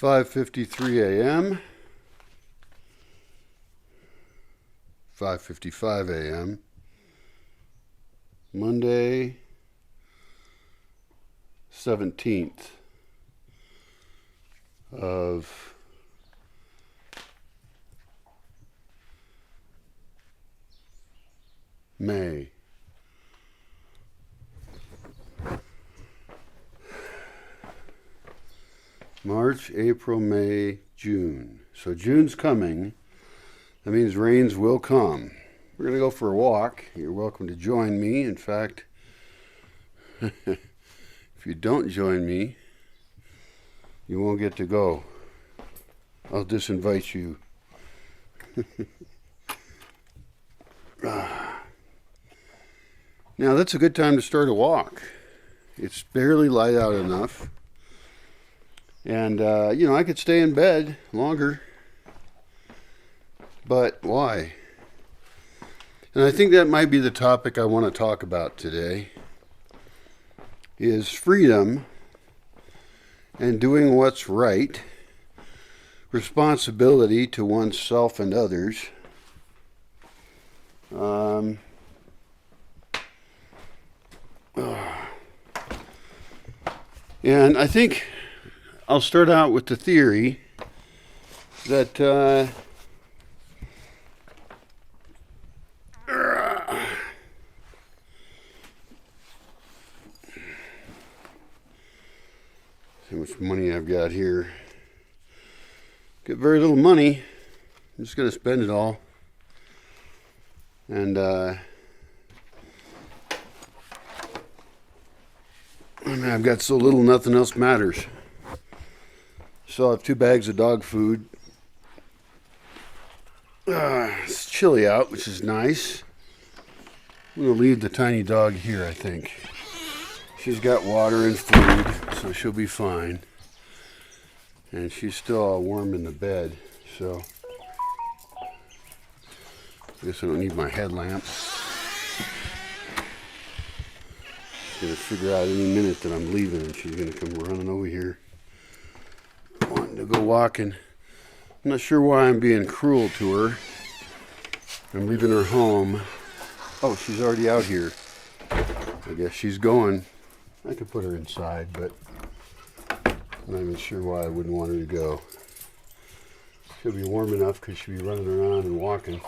5:53 a.m. 5:55 a.m. Monday, 17th of May. March, April, May, June. So June's coming. That means rains will come. We're going to go for a walk. You're welcome to join me. In fact, if you don't join me, you won't get to go. I'll disinvite you. Now, that's a good time to start a walk. It's barely light out enough. And, I could stay in bed longer. But why? And I think that might be the topic I want to talk about today, is freedom and doing what's right, responsibility to oneself and others. And I think I'll start out with the theory that see how much money I've got here. Got very little money. I'm just going to spend it all. And I've got so little, nothing else matters. So I have 2 bags of dog food. It's chilly out, which is nice. I'm going to leave the tiny dog here, I think. She's got water and food, so she'll be fine. And she's still all warm in the bed, so I guess I don't need my headlamp. She's going to figure out any minute that I'm leaving, and she's going to come running over here, wanting to go walking. I'm not sure why I'm being cruel to her. I'm leaving her home. Oh, she's already out here. I guess she's going. I could put her inside, but I'm not even sure why I wouldn't want her to go. She'll be warm enough because she'll be running around and walking.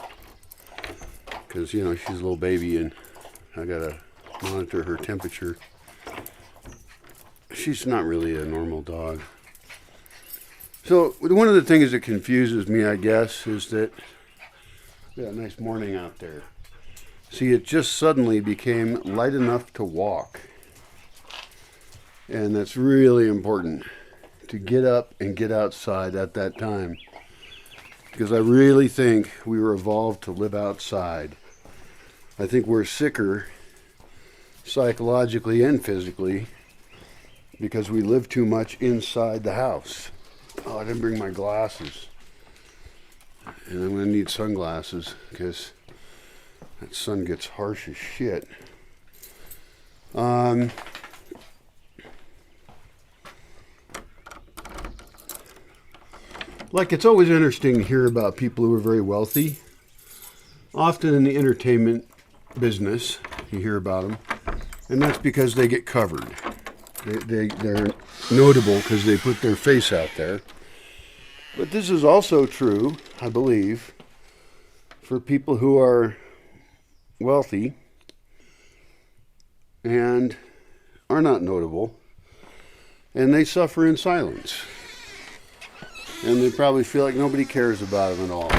Because, she's a little baby and I gotta monitor her temperature. She's not really a normal dog. So, one of the things that confuses me, I guess, is that we got a nice morning out there. See, it just suddenly became light enough to walk. And that's really important, to get up and get outside at that time. Because I really think we were evolved to live outside. I think we're sicker, psychologically and physically, because we live too much inside the house. Oh, I didn't bring my glasses. And I'm going to need sunglasses because that sun gets harsh as shit. It's always interesting to hear about people who are very wealthy. Often in the entertainment business, you hear about them. And that's because they get covered. They're notable because they put their face out there. But this is also true, I believe, for people who are wealthy and are not notable, and they suffer in silence. And they probably feel like nobody cares about them at all.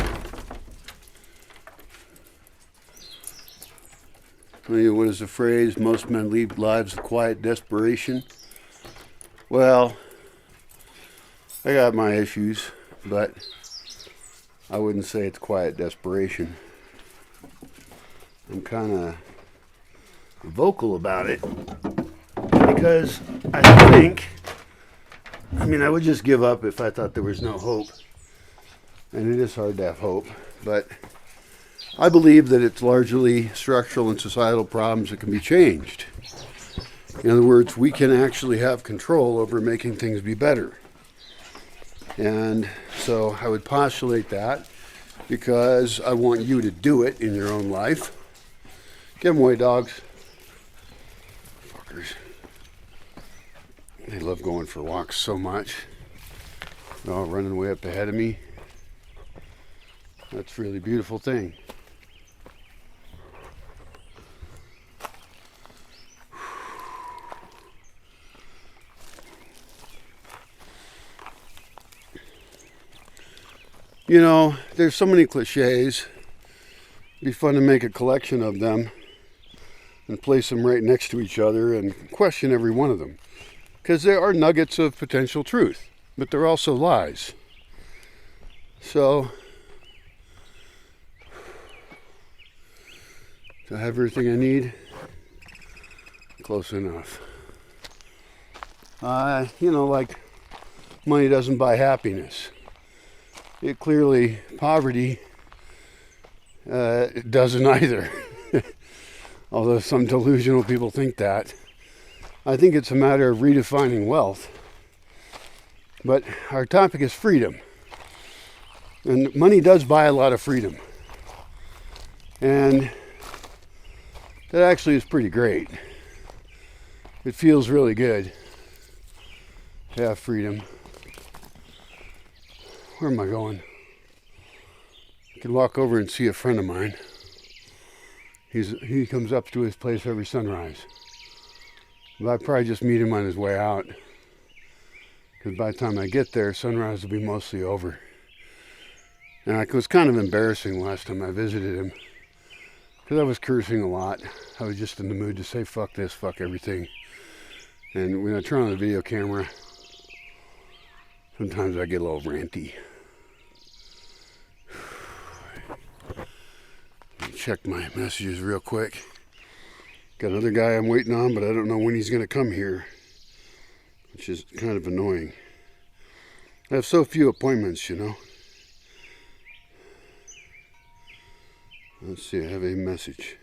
What is the phrase? Most men lead lives of quiet desperation. Well, I got my issues, but I wouldn't say it's quiet desperation. I'm kind of vocal about it because I think, I would just give up if I thought there was no hope. And it is hard to have hope, but I believe that it's largely structural and societal problems that can be changed. In other words, we can actually have control over making things be better. And so I would postulate that because I want you to do it in your own life. Give them away, dogs. Fuckers. They love going for walks so much. They're all running way up ahead of me. That's a really beautiful thing. You know, there's so many cliches. It'd be fun to make a collection of them and place them right next to each other and question every one of them. Because there are nuggets of potential truth, but they're also lies. So, do I have everything I need? Close enough. Like money doesn't buy happiness. It clearly, poverty, it doesn't either. Although some delusional people think that. I think it's a matter of redefining wealth. But our topic is freedom. And money does buy a lot of freedom. And that actually is pretty great. It feels really good to have freedom. Where am I going? I could walk over and see a friend of mine. He comes up to his place every sunrise. But I'd probably just meet him on his way out. Because by the time I get there, sunrise will be mostly over. And it was kind of embarrassing last time I visited him. Because I was cursing a lot. I was just in the mood to say fuck this, fuck everything. And when I turn on the video camera, sometimes I get a little ranty. Check my messages real quick. Got another guy I'm waiting on, but I don't know when he's going to come here, which is kind of annoying. I have so few appointments, you know. Let's see, I have a message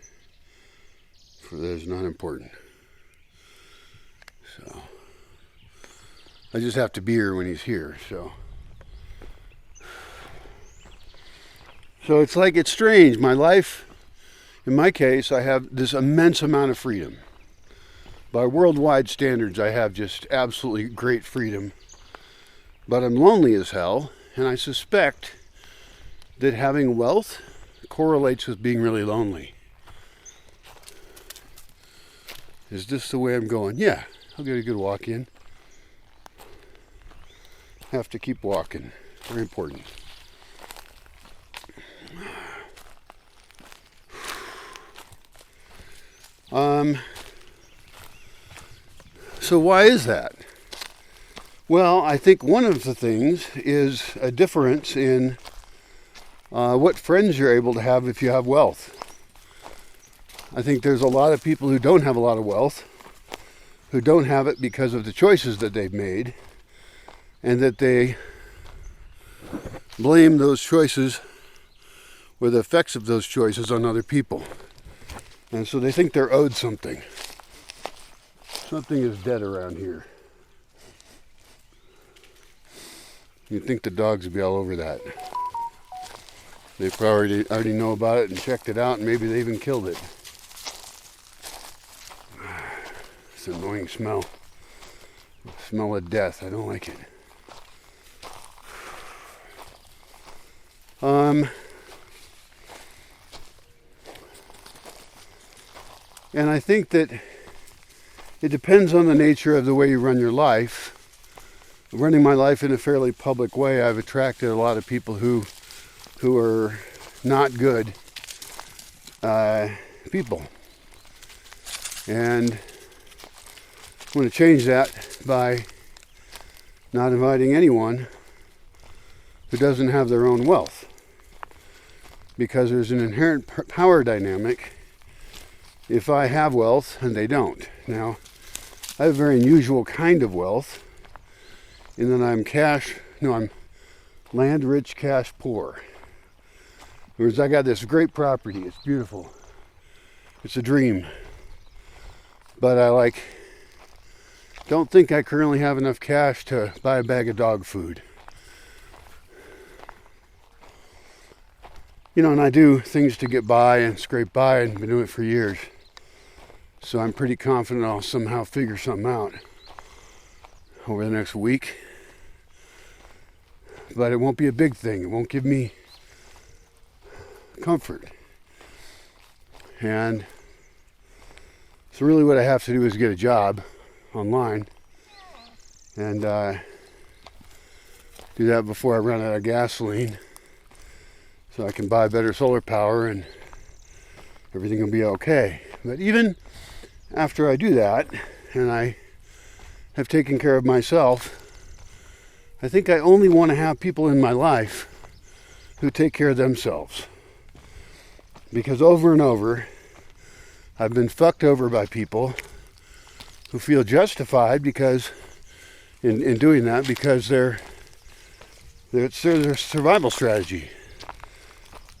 for that is not important. So, I just have to be here when he's here, so. So it's strange. My life, in my case, I have this immense amount of freedom. By worldwide standards, I have just absolutely great freedom. But I'm lonely as hell, and I suspect that having wealth correlates with being really lonely. Is this the way I'm going? Yeah, I'll get a good walk in. Have to keep walking. Very important. So why is that? Well, I think one of the things is a difference in what friends you're able to have if you have wealth. I think there's a lot of people who don't have a lot of wealth, who don't have it because of the choices that they've made, and that they blame those choices or the effects of those choices on other people. And so they think they're owed something. Something is dead around here. You'd think the dogs would be all over that. They probably already know about it and checked it out, and maybe they even killed it. It's an annoying smell. Smell of death. I don't like it. And I think that it depends on the nature of the way you run your life. Running my life in a fairly public way, I've attracted a lot of people who are not good people. And I'm going to change that by not inviting anyone who doesn't have their own wealth. Because there's an inherent power dynamic if I have wealth and they don't. Now, I have a very unusual kind of wealth in that I'm land rich, cash poor. Whereas I got this great property, it's beautiful. It's a dream. But I don't think I currently have enough cash to buy a bag of dog food. And I do things to get by and scrape by, and been doing it for years. So I'm pretty confident I'll somehow figure something out over the next week. But it won't be a big thing. It won't give me comfort. And so really what I have to do is get a job online and do that before I run out of gasoline, so I can buy better solar power and everything will be okay. But even after I do that and I have taken care of myself, I think I only want to have people in my life who take care of themselves. Because over and over, I've been fucked over by people who feel justified because in doing that, because it's their survival strategy.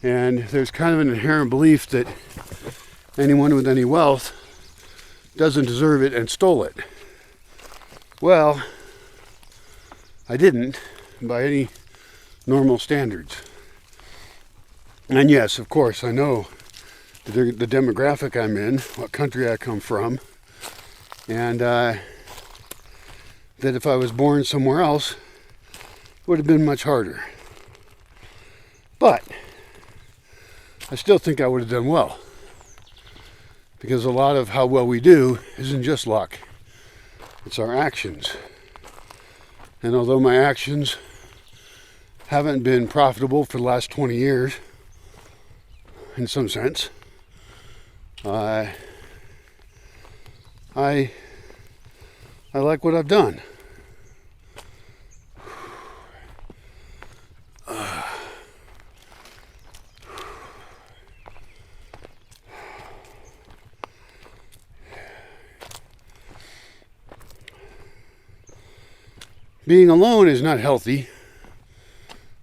And there's kind of an inherent belief that anyone with any wealth doesn't deserve it and stole it. Well, I didn't by any normal standards. And yes, of course, I know the demographic I'm in, what country I come from, and that if I was born somewhere else, it would have been much harder. But I still think I would have done well, because a lot of how well we do isn't just luck, it's our actions. And although my actions haven't been profitable for the last 20 years, in some sense, I like what I've done. Being alone is not healthy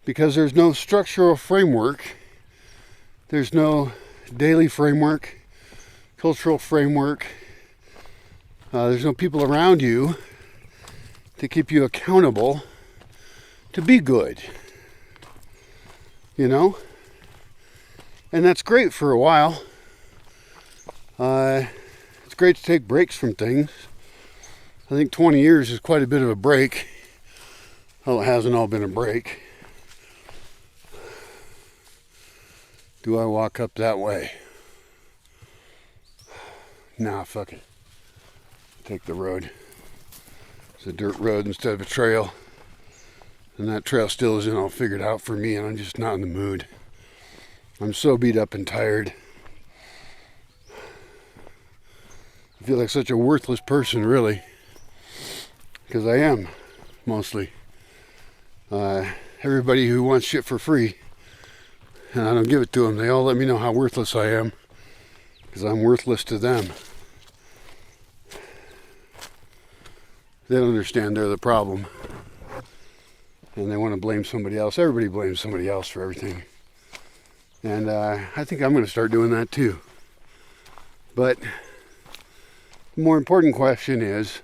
because there's no structural framework. There's no daily framework, cultural framework. There's no people around you to keep you accountable to be good. And that's great for a while. It's great to take breaks from things. I think 20 years is quite a bit of a break. Well, it hasn't all been a break. Do I walk up that way? Nah, fuck it. Take the road. It's a dirt road instead of a trail. And that trail still isn't all figured out for me, and I'm just not in the mood. I'm so beat up and tired. I feel like such a worthless person, really. Because I am, mostly. Everybody who wants shit for free, and I don't give it to them, they all let me know how worthless I am, because I'm worthless to them. They don't understand they're the problem, and they want to blame somebody else. Everybody blames somebody else for everything, and I think I'm going to start doing that too. But the more important question is,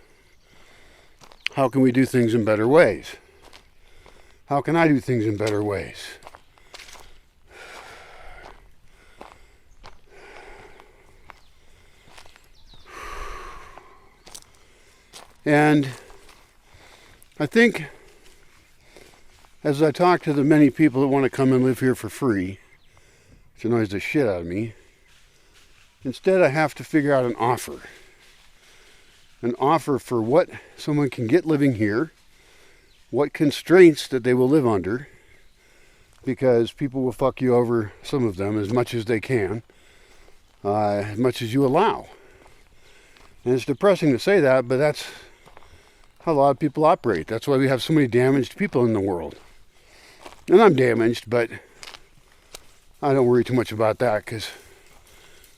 how can we do things in better ways? How can I do things in better ways? And I think as I talk to the many people that want to come and live here for free, which annoys the shit out of me, instead I have to figure out an offer. An offer for what someone can get living here, what constraints that they will live under, because people will fuck you over, some of them, as much as they can, as much as you allow. And it's depressing to say that, but that's how a lot of people operate. That's why we have so many damaged people in the world. And I'm damaged, but I don't worry too much about that, because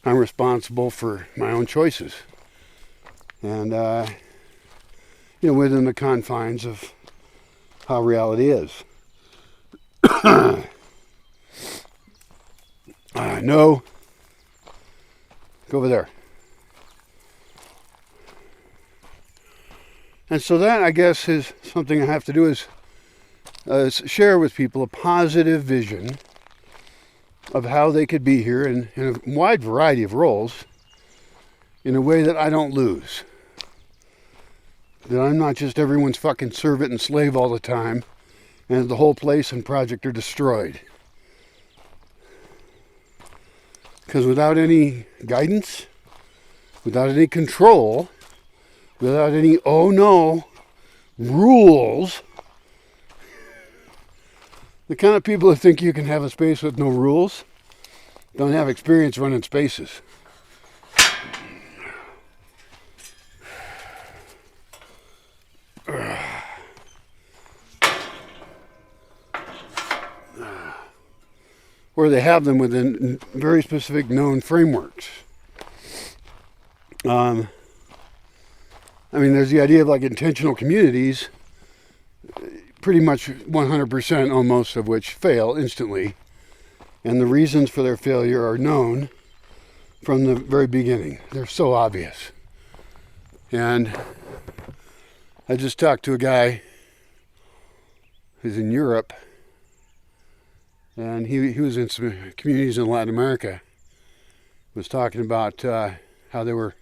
I'm responsible for my own choices. And, within the confines of how reality is. No. Go over there. And so that, I guess, is something I have to do, is share with people a positive vision of how they could be here in a wide variety of roles in a way that I don't lose. That I'm not just everyone's fucking servant and slave all the time, and the whole place and project are destroyed. Because without any guidance, without any control, without any oh no rules, the kind of people who think you can have a space with no rules don't have experience running spaces. Or they have them within very specific known frameworks. I mean, there's the idea of like intentional communities, pretty much 100% almost of which fail instantly. And the reasons for their failure are known from the very beginning. They're so obvious. And I just talked to a guy who's in Europe, and he was in some communities in Latin America, was talking about how they were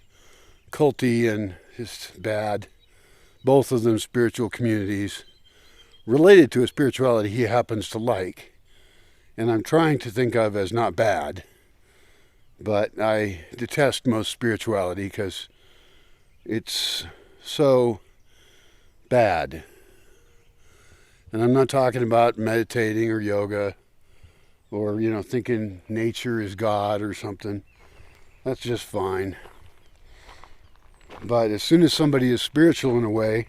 culty and just bad. Both of them spiritual communities related to a spirituality he happens to like, and I'm trying to think of as not bad, but I detest most spirituality because it's so bad. And I'm not talking about meditating or yoga or, thinking nature is God or something. That's just fine. But as soon as somebody is spiritual in a way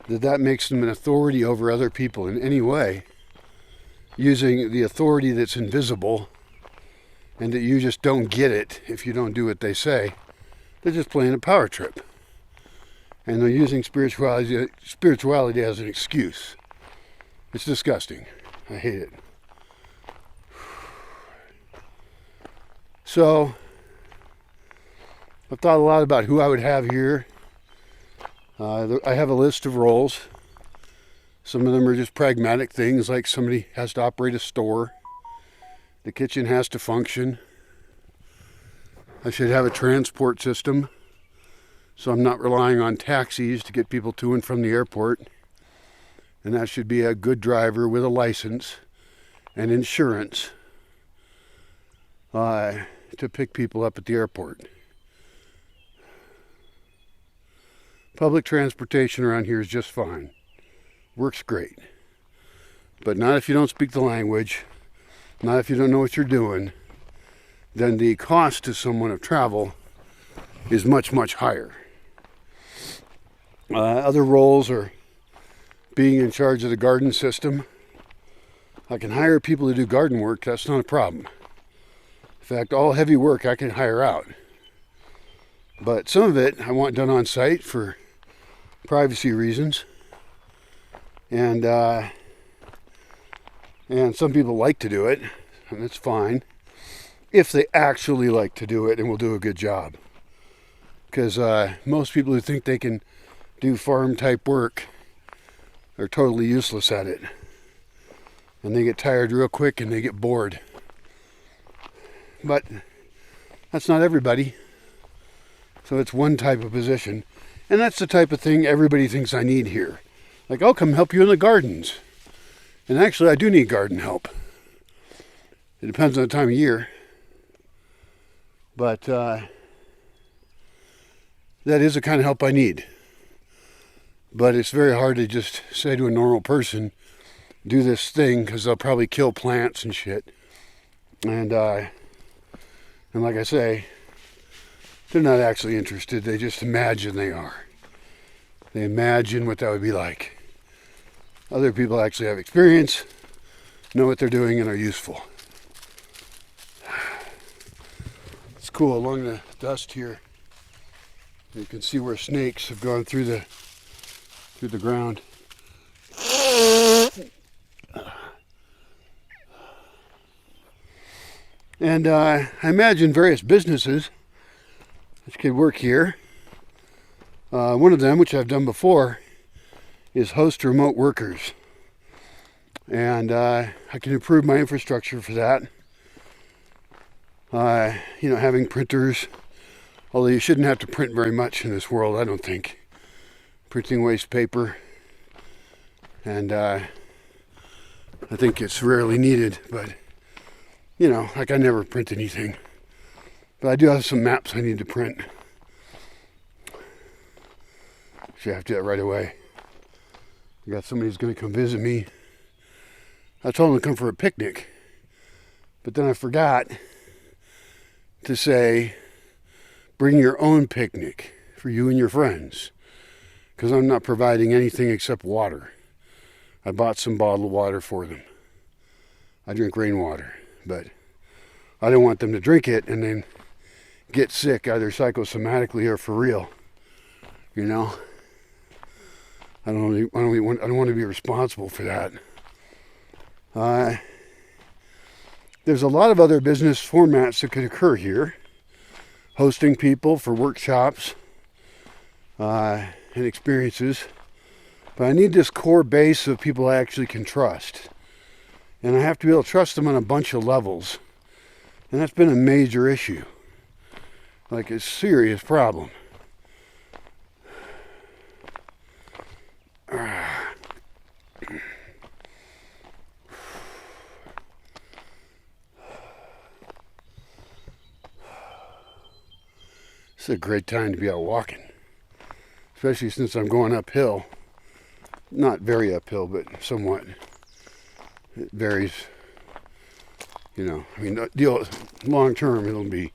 that makes them an authority over other people in any way, using the authority that's invisible, and that you just don't get it if you don't do what they say, they're just playing a power trip. And they're using spirituality as an excuse. It's disgusting. I hate it. So, I've thought a lot about who I would have here. I have a list of roles. Some of them are just pragmatic things, like somebody has to operate a store. The kitchen has to function. I should have a transport system, so I'm not relying on taxis to get people to and from the airport. And that should be a good driver with a license and insurance to pick people up at the airport. Public transportation around here is just fine. Works great. But not if you don't speak the language, not if you don't know what you're doing. Then the cost to someone of travel is much, much higher. Other roles are being in charge of the garden system. I can hire people to do garden work. That's not a problem. In fact, all heavy work I can hire out. But some of it I want done on site for privacy reasons. And some people like to do it, and that's fine. If they actually like to do it and will do a good job. Because most people who think they can do farm type work are totally useless at it. And they get tired real quick and they get bored. But that's not everybody. So it's one type of position. And that's the type of thing everybody thinks I need here. Like, I'll come help you in the gardens. And actually, I do need garden help. It depends on the time of year. But that is the kind of help I need. But it's very hard to just say to a normal person, do this thing, because they'll probably kill plants and shit. And like I say, they're not actually interested. They just imagine they are. They imagine what that would be like. Other people actually have experience, know what they're doing, and are useful. It's cool. Along the dust here, you can see where snakes have gone through the ground. And I imagine various businesses which could work here. One of them, which I've done before, is host remote workers. And I can improve my infrastructure for that. Having printers, although you shouldn't have to print very much in this world, I don't think. Printing waste paper, and I think it's rarely needed, but like I never print anything. But I do have some maps I need to print. Should have to do that right away. I got somebody who's going to come visit me. I told him to come for a picnic, but then I forgot to say, bring your own picnic for you and your friends, because I'm not providing anything except water. I bought some bottled water for them. I drink rainwater, but I don't want them to drink it and then get sick, either psychosomatically or for real. I don't want to be responsible for that. There's a lot of other business formats that could occur here. Hosting people for workshops and experiences. But I need this core base of people I actually can trust. And I have to be able to trust them on a bunch of levels. And that's been a major issue. Like a serious problem. It's a great time to be out walking, especially since I'm going uphill. Not very uphill, but somewhat. It varies. Long term it'll be,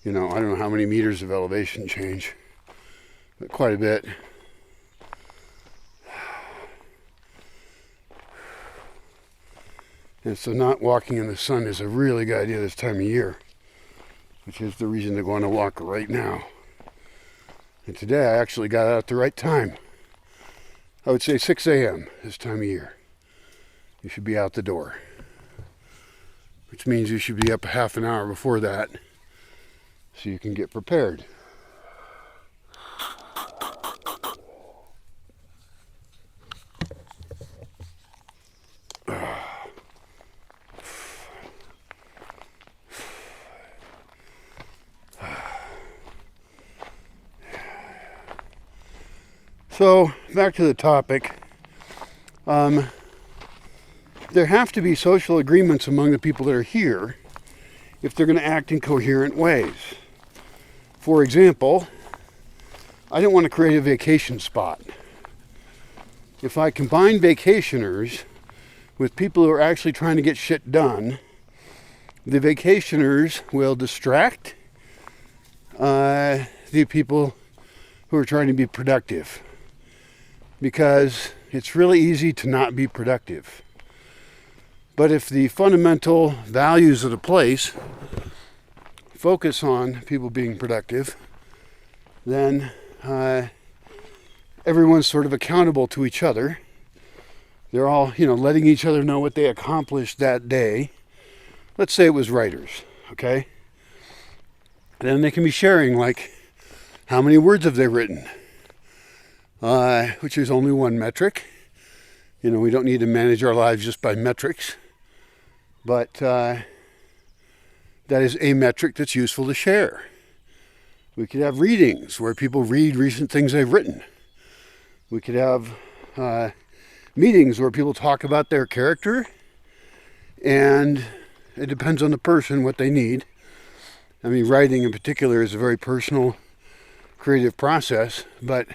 I don't know how many meters of elevation change, but quite a bit. And so not walking in the sun is a really good idea this time of year, which is the reason to go on a walk right now. And today I actually got out at the right time. I would say 6 a.m. this time of year. You should be out the door. Which means you should be up a half an hour before that so you can get prepared. So, back to the topic. There have to be social agreements among the people that are here if they're going to act in coherent ways. For example, I didn't want to create a vacation spot. If I combine vacationers with people who are actually trying to get shit done, the vacationers will distract the people who are trying to be productive. Because it's really easy to not be productive. But if the fundamental values of the place focus on people being productive, then everyone's sort of accountable to each other. They're all, letting each other know what they accomplished that day. Let's say it was writers, okay? Then they can be sharing, like, how many words have they written? Which is only one metric. We don't need to manage our lives just by metrics. But that is a metric that's useful to share. We could have readings where people read recent things they've written. We could have meetings where people talk about their character. And it depends on the person, what they need. I mean, writing in particular is a very personal, creative process. But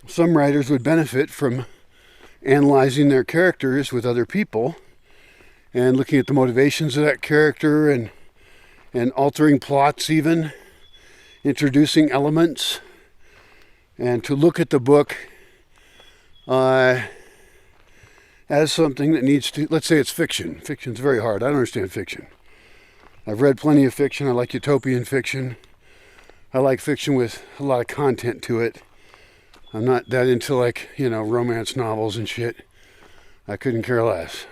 some writers would benefit from analyzing their characters with other people and looking at the motivations of that character and altering plots even, introducing elements, and to look at the book as something that needs to, let's say it's fiction. Fiction's very hard. I don't understand fiction. I've read plenty of fiction. I like utopian fiction. I like fiction with a lot of content to it. I'm not that into romance novels and shit. I couldn't care less.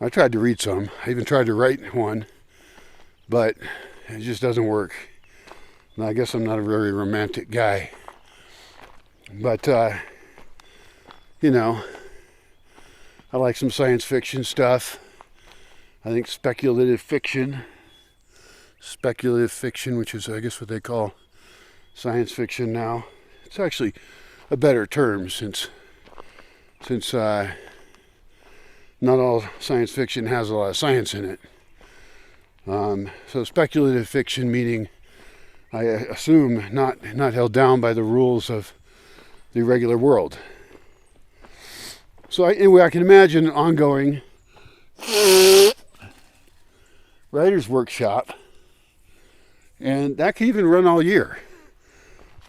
I tried to read some. I even tried to write one. But it just doesn't work. And I guess I'm not a very romantic guy. But, I like some science fiction stuff. I think speculative fiction speculative fiction, which is, I guess, what they call science fiction now. It's actually a better term since not all science fiction has a lot of science in it. So speculative fiction meaning, I assume, not held down by the rules of the regular world. So anyway, I can imagine an ongoing writer's workshop, and that could even run all year.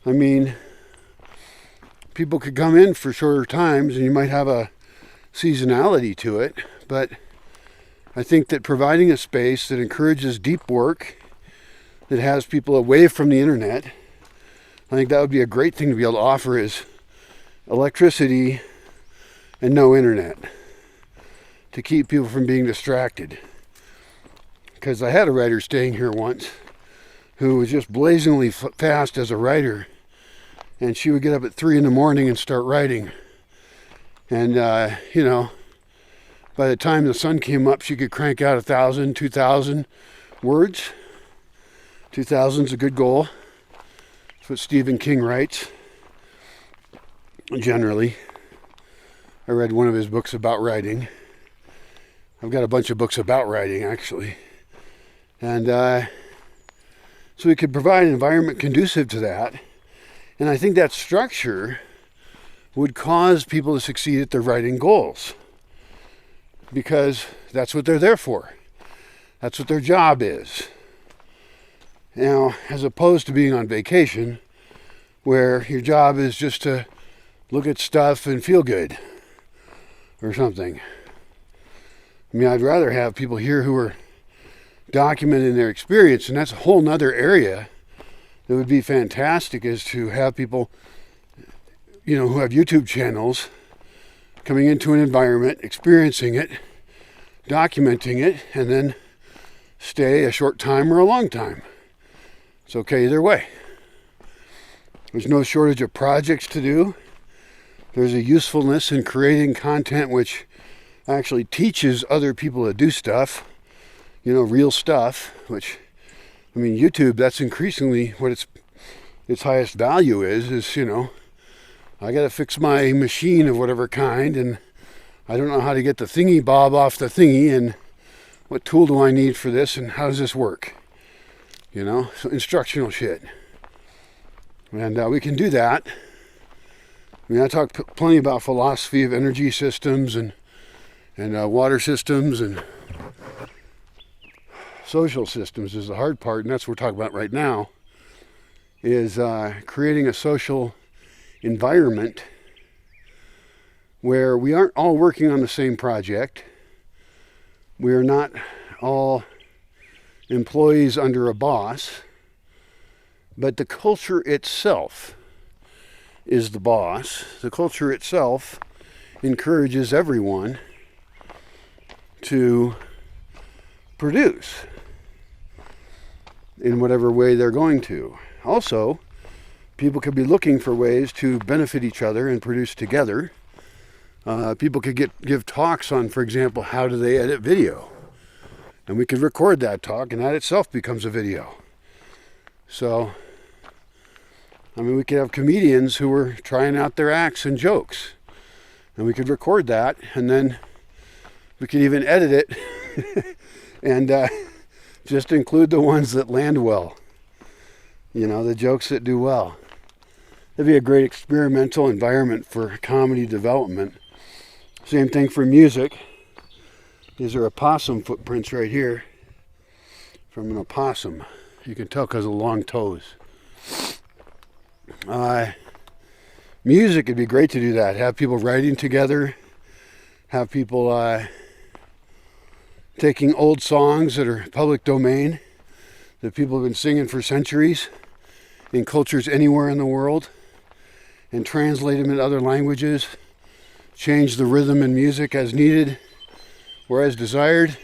I mean, people could come in for shorter times, and you might have a seasonality to it, but I think that providing a space that encourages deep work, that has people away from the internet, I think that would be a great thing to be able to offer, is electricity and no internet, to keep people from being distracted. Because I had a writer staying here once who was just blazingly fast as a writer, and she would get up at 3 a.m. and start writing. And, by the time the sun came up, she could crank out 1,000, 2,000 words. 2,000 is a good goal. That's what Stephen King writes, generally. I read one of his books about writing. I've got a bunch of books about writing, actually. And so we could provide an environment conducive to that. And I think that structure would cause people to succeed at their writing goals, because that's what they're there for. That's what their job is. Now, as opposed to being on vacation, where your job is just to look at stuff and feel good or something. I mean, I'd rather have people here who are documenting their experience, and that's a whole nother area that would be fantastic, is to have people, who have YouTube channels coming into an environment, experiencing it, documenting it, and then stay a short time or a long time. It's okay either way. There's no shortage of projects to do. There's a usefulness in creating content which actually teaches other people to do stuff, real stuff, which, YouTube, that's increasingly what its highest value is, I got to fix my machine of whatever kind, and I don't know how to get the thingy bob off the thingy, and what tool do I need for this, and how does this work? So instructional shit. And we can do that. I talk plenty about philosophy of energy systems and water systems, and social systems is the hard part, and that's what we're talking about right now, is creating a social environment where we aren't all working on the same project. We are not all employees under a boss, but the culture itself is the boss. The culture itself encourages everyone to produce in whatever way they're going to. Also, people could be looking for ways to benefit each other and produce together. People could give talks on, for example, how do they edit video. And we could record that talk, and that itself becomes a video. So, we could have comedians who are trying out their acts and jokes. And we could record that, and then we could even edit it and just include the ones that land well. The jokes that do well. It'd be a great experimental environment for comedy development. Same thing for music. These are opossum footprints right here from an opossum. You can tell because of the long toes. Music would be great to do that. Have people writing together. Have people taking old songs that are public domain that people have been singing for centuries in cultures anywhere in the world, and translate them into other languages, change the rhythm and music as needed or as desired.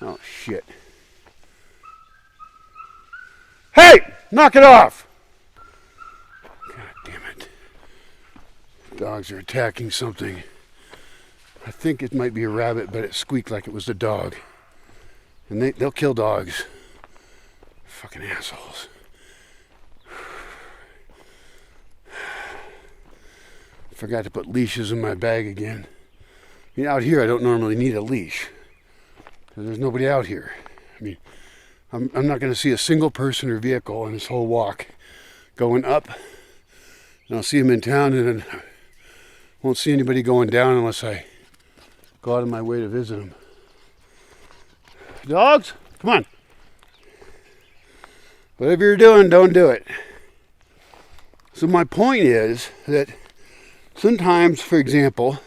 Oh, shit. Hey! Knock it off! God damn it. Dogs are attacking something. I think it might be a rabbit, but it squeaked like it was the dog. And they'll kill dogs. Fucking assholes. Forgot to put leashes in my bag again. I mean, out here I don't normally need a leash, because there's nobody out here. I mean, I'm not going to see a single person or vehicle in this whole walk going up. And I'll see them in town, and then I won't see anybody going down unless I go out of my way to visit them. Dogs, come on. Whatever you're doing, don't do it. So my point is that sometimes, for example,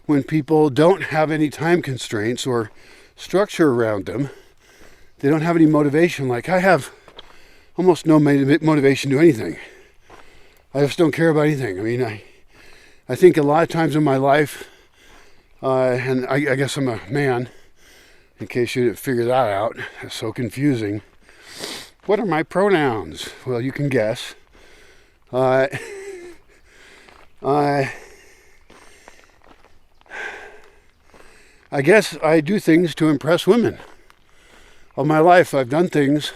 when people don't have any time constraints or structure around them, they don't have any motivation. Like I have almost no motivation to do anything. I just don't care about anything. I mean, I think a lot of times in my life, and I guess I'm a man, in case you didn't figure that out, it's so confusing. What are my pronouns? Well, you can guess. I guess I do things to impress women. All my life I've done things,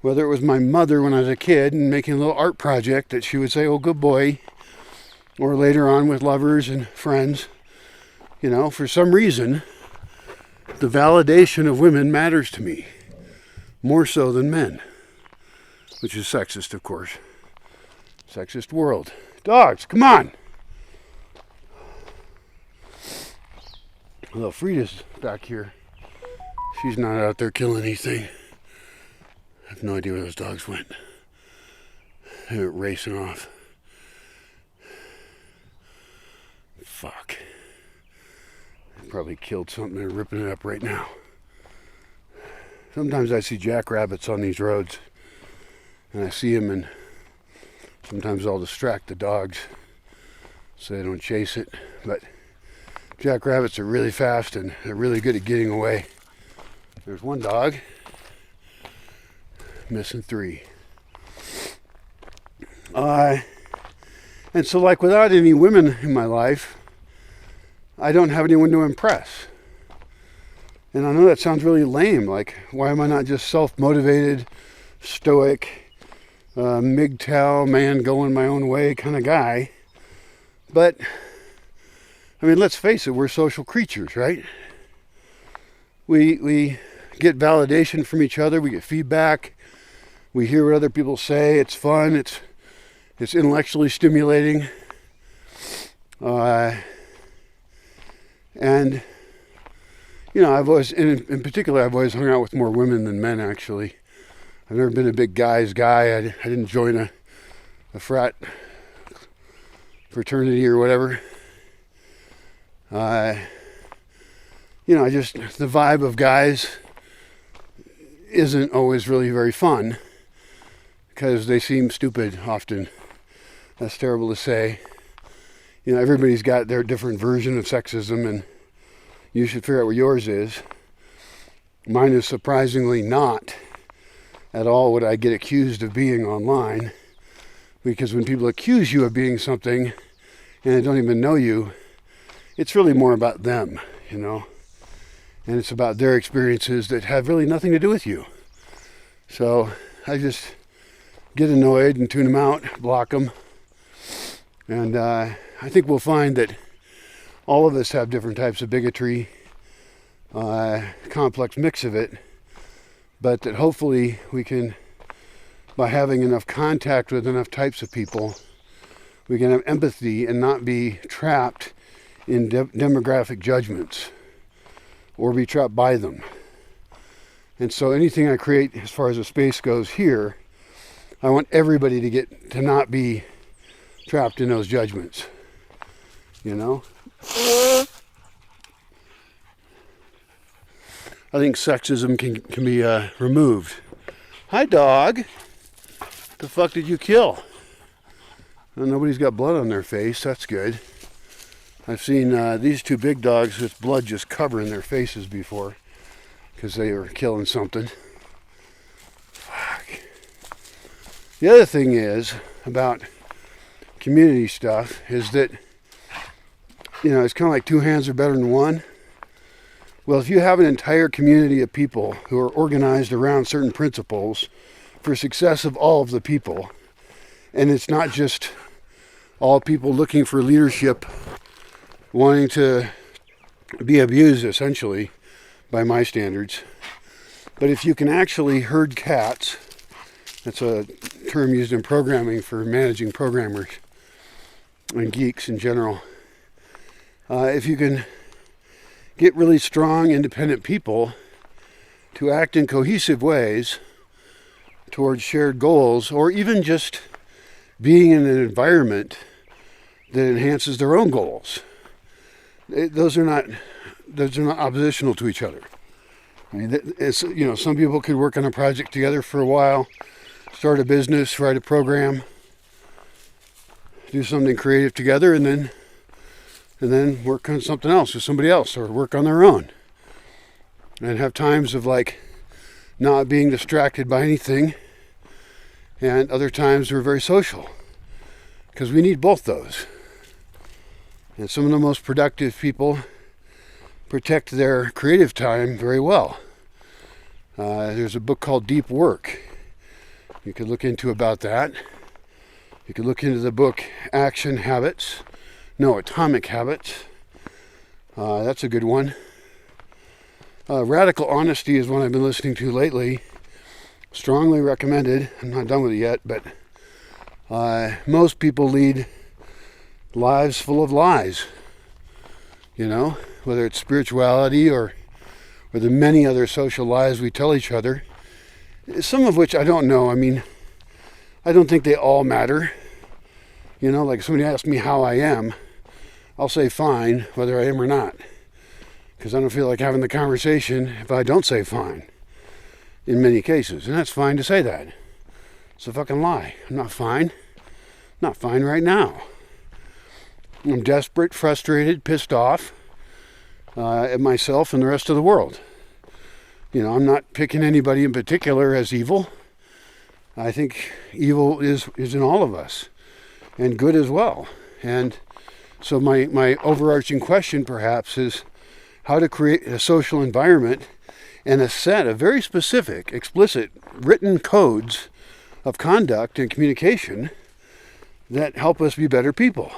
whether it was my mother when I was a kid and making a little art project that she would say, oh, good boy, or later on with lovers and friends. You know, for some reason, the validation of women matters to me, more so than men, which is sexist, of course. Sexist world. Dogs, come on! Well, Frida's back here. She's not out there killing anything. I have no idea where those dogs went. They were racing off. Fuck. They probably killed something. They're ripping it up right now. Sometimes I see jackrabbits on these roads. And I see them, and sometimes I'll distract the dogs so they don't chase it. But jackrabbits are really fast and they're really good at getting away. There's one dog. Missing 3. And so, like, without any women in my life, I don't have anyone to impress. And I know that sounds really lame. Like, why am I not just self-motivated, stoic, MGTOW, man going my own way kind of guy? But, I mean, let's face it, we're social creatures, right? We get validation from each other, we get feedback, we hear what other people say, it's fun, it's intellectually stimulating. And, you know, I've always, in particular, I've always hung out with more women than men, actually. I've never been a big guys guy. I didn't join a fraternity or whatever. You know, just the vibe of guys isn't always really very fun because they seem stupid often. That's terrible to say. You know, everybody's got their different version of sexism, and you should figure out what yours is. Mine is surprisingly not at all what I get accused of being online, because when people accuse you of being something and they don't even know you, it's really more about them, you know, and it's about their experiences that have really nothing to do with you. So I just get annoyed and tune them out, block them, and I think we'll find that all of us have different types of bigotry, complex mix of it, but that hopefully we can, by having enough contact with enough types of people, we can have empathy and not be trapped in demographic judgments or be trapped by them. And so anything I create as far as a space goes here, I want everybody to not be trapped in those judgments, you know? I think sexism can be removed. Hi, dog. What the fuck did you kill? Well, nobody's got blood on their face. That's good. I've seen these two big dogs with blood just covering their faces before because they were killing something. Fuck. The other thing is about community stuff is that, you know, it's kind of like two hands are better than one. Well, if you have an entire community of people who are organized around certain principles for success of all of the people, and it's not just all people looking for leadership, wanting to be abused, essentially, by my standards. But if you can actually herd cats, that's a term used in programming for managing programmers and geeks in general. If you can get really strong, independent people to act in cohesive ways towards shared goals, or even just being in an environment that enhances their own goals, those are not oppositional to each other. I mean, some people could work on a project together for a while, start a business, write a program, do something creative together, and then work on something else with somebody else, or work on their own, and have times of like not being distracted by anything, and other times we're very social, because we need both those. And some of the most productive people protect their creative time very well. There's a book called Deep Work you could look into about that. You could look into the book Atomic Habits. That's a good one. Radical Honesty is one I've been listening to lately. Strongly recommended. I'm not done with it yet, but most people lead lives full of lies. Whether it's spirituality or the many other social lies we tell each other. Some of which I don't know. I mean, I don't think they all matter. Like if somebody asks me how I am, I'll say fine, whether I am or not. Because I don't feel like having the conversation if I don't say fine. In many cases. And that's fine to say that. It's a fucking lie. I'm not fine. I'm not fine right now. I'm desperate, frustrated, pissed off at myself and the rest of the world. I'm not picking anybody in particular as evil. I think evil is in all of us, and good as well. And so my overarching question perhaps is how to create a social environment and a set of very specific, explicit, written codes of conduct and communication that help us be better people,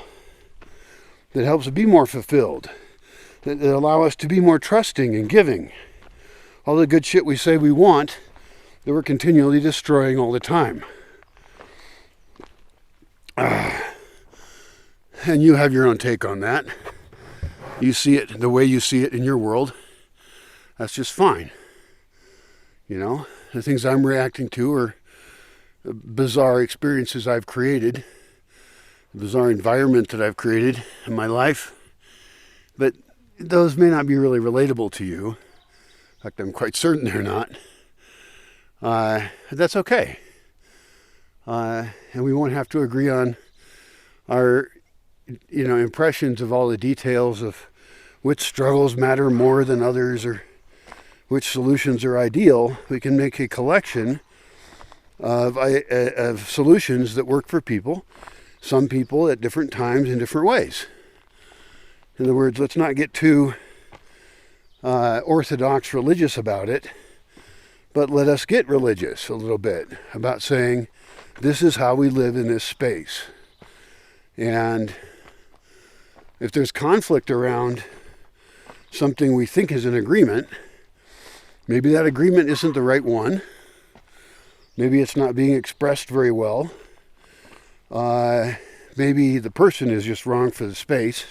that helps us be more fulfilled, that allow us to be more trusting and giving. All the good shit we say we want that we're continually destroying all the time. And you have your own take on that. You see it the way you see it in your world. That's just fine. The things I'm reacting to are bizarre experiences I've created, a bizarre environment that I've created in my life. But those may not be really relatable to you. In fact, I'm quite certain they're not. That's okay. And we won't have to agree on our, impressions of all the details of which struggles matter more than others or which solutions are ideal. We can make a collection of solutions that work for people, some people at different times in different ways. In other words, let's not get too orthodox religious about it, but let us get religious a little bit about saying this is how we live in this space. And if there's conflict around something we think is an agreement, maybe that agreement isn't the right one. Maybe it's not being expressed very well. Maybe the person is just wrong for the space.